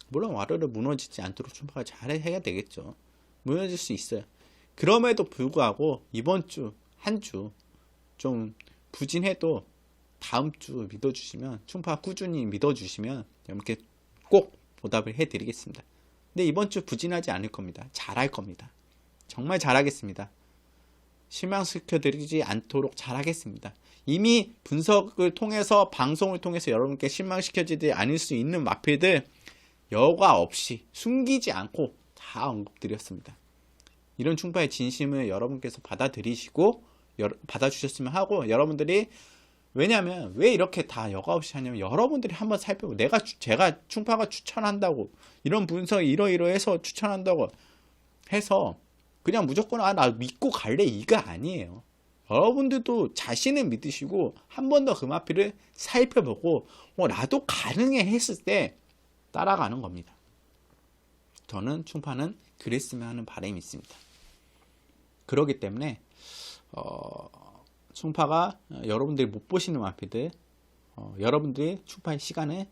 물론 와르르 무너지지 않도록 충파가 잘 해야 되겠죠. 무너질 수 있어요. 그럼에도 불구하고 이번 주 한 주 좀 부진해도 다음 주 믿어주시면, 충파 꾸준히 믿어주시면 이렇게 꼭 보답을 해드리겠습니다. 근데 이번 주 부진하지 않을 겁니다. 잘할 겁니다. 정말 잘하겠습니다. 실망시켜드리지 않도록 잘하겠습니다. 이미 분석을 통해서, 방송을 통해서 여러분께 실망시켜지지 않을 수 있는 마필들 여과 없이 숨기지 않고 다 언급드렸습니다. 이런 충파의 진심을 여러분께서 받아주셨으면 하고, 여러분들이, 왜냐면 왜 이렇게 다 여과 없이 하냐면, 여러분들이 한번 살펴보고, 제가 충파가 추천한다고, 이런 분석이 이러이러해서 추천한다고 해서 그냥 무조건 나 믿고 갈래 이가 아니에요. 여러분들도 자신을 믿으시고 한 번 더 그 마필을 살펴보고 나도 가능해 했을 때 따라가는 겁니다. 저는 충파는 그랬으면 하는 바람이 있습니다. 그렇기 때문에 충파가 여러분들이 못 보시는 마필들, 여러분들이 충파의 시간을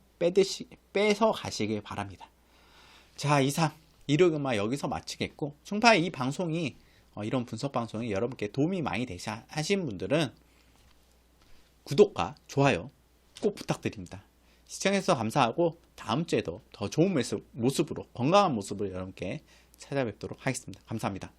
빼서 가시길 바랍니다. 자, 이상 일요일마 여기서 마치겠고, 충파의 이 방송이 이런 분석 방송이 여러분께 도움이 많이 하신 분들은 구독과 좋아요 꼭 부탁드립니다. 시청해주셔서 감사하고, 다음 주에도 더 좋은 모습으로, 건강한 모습으로 여러분께 찾아뵙도록 하겠습니다. 감사합니다.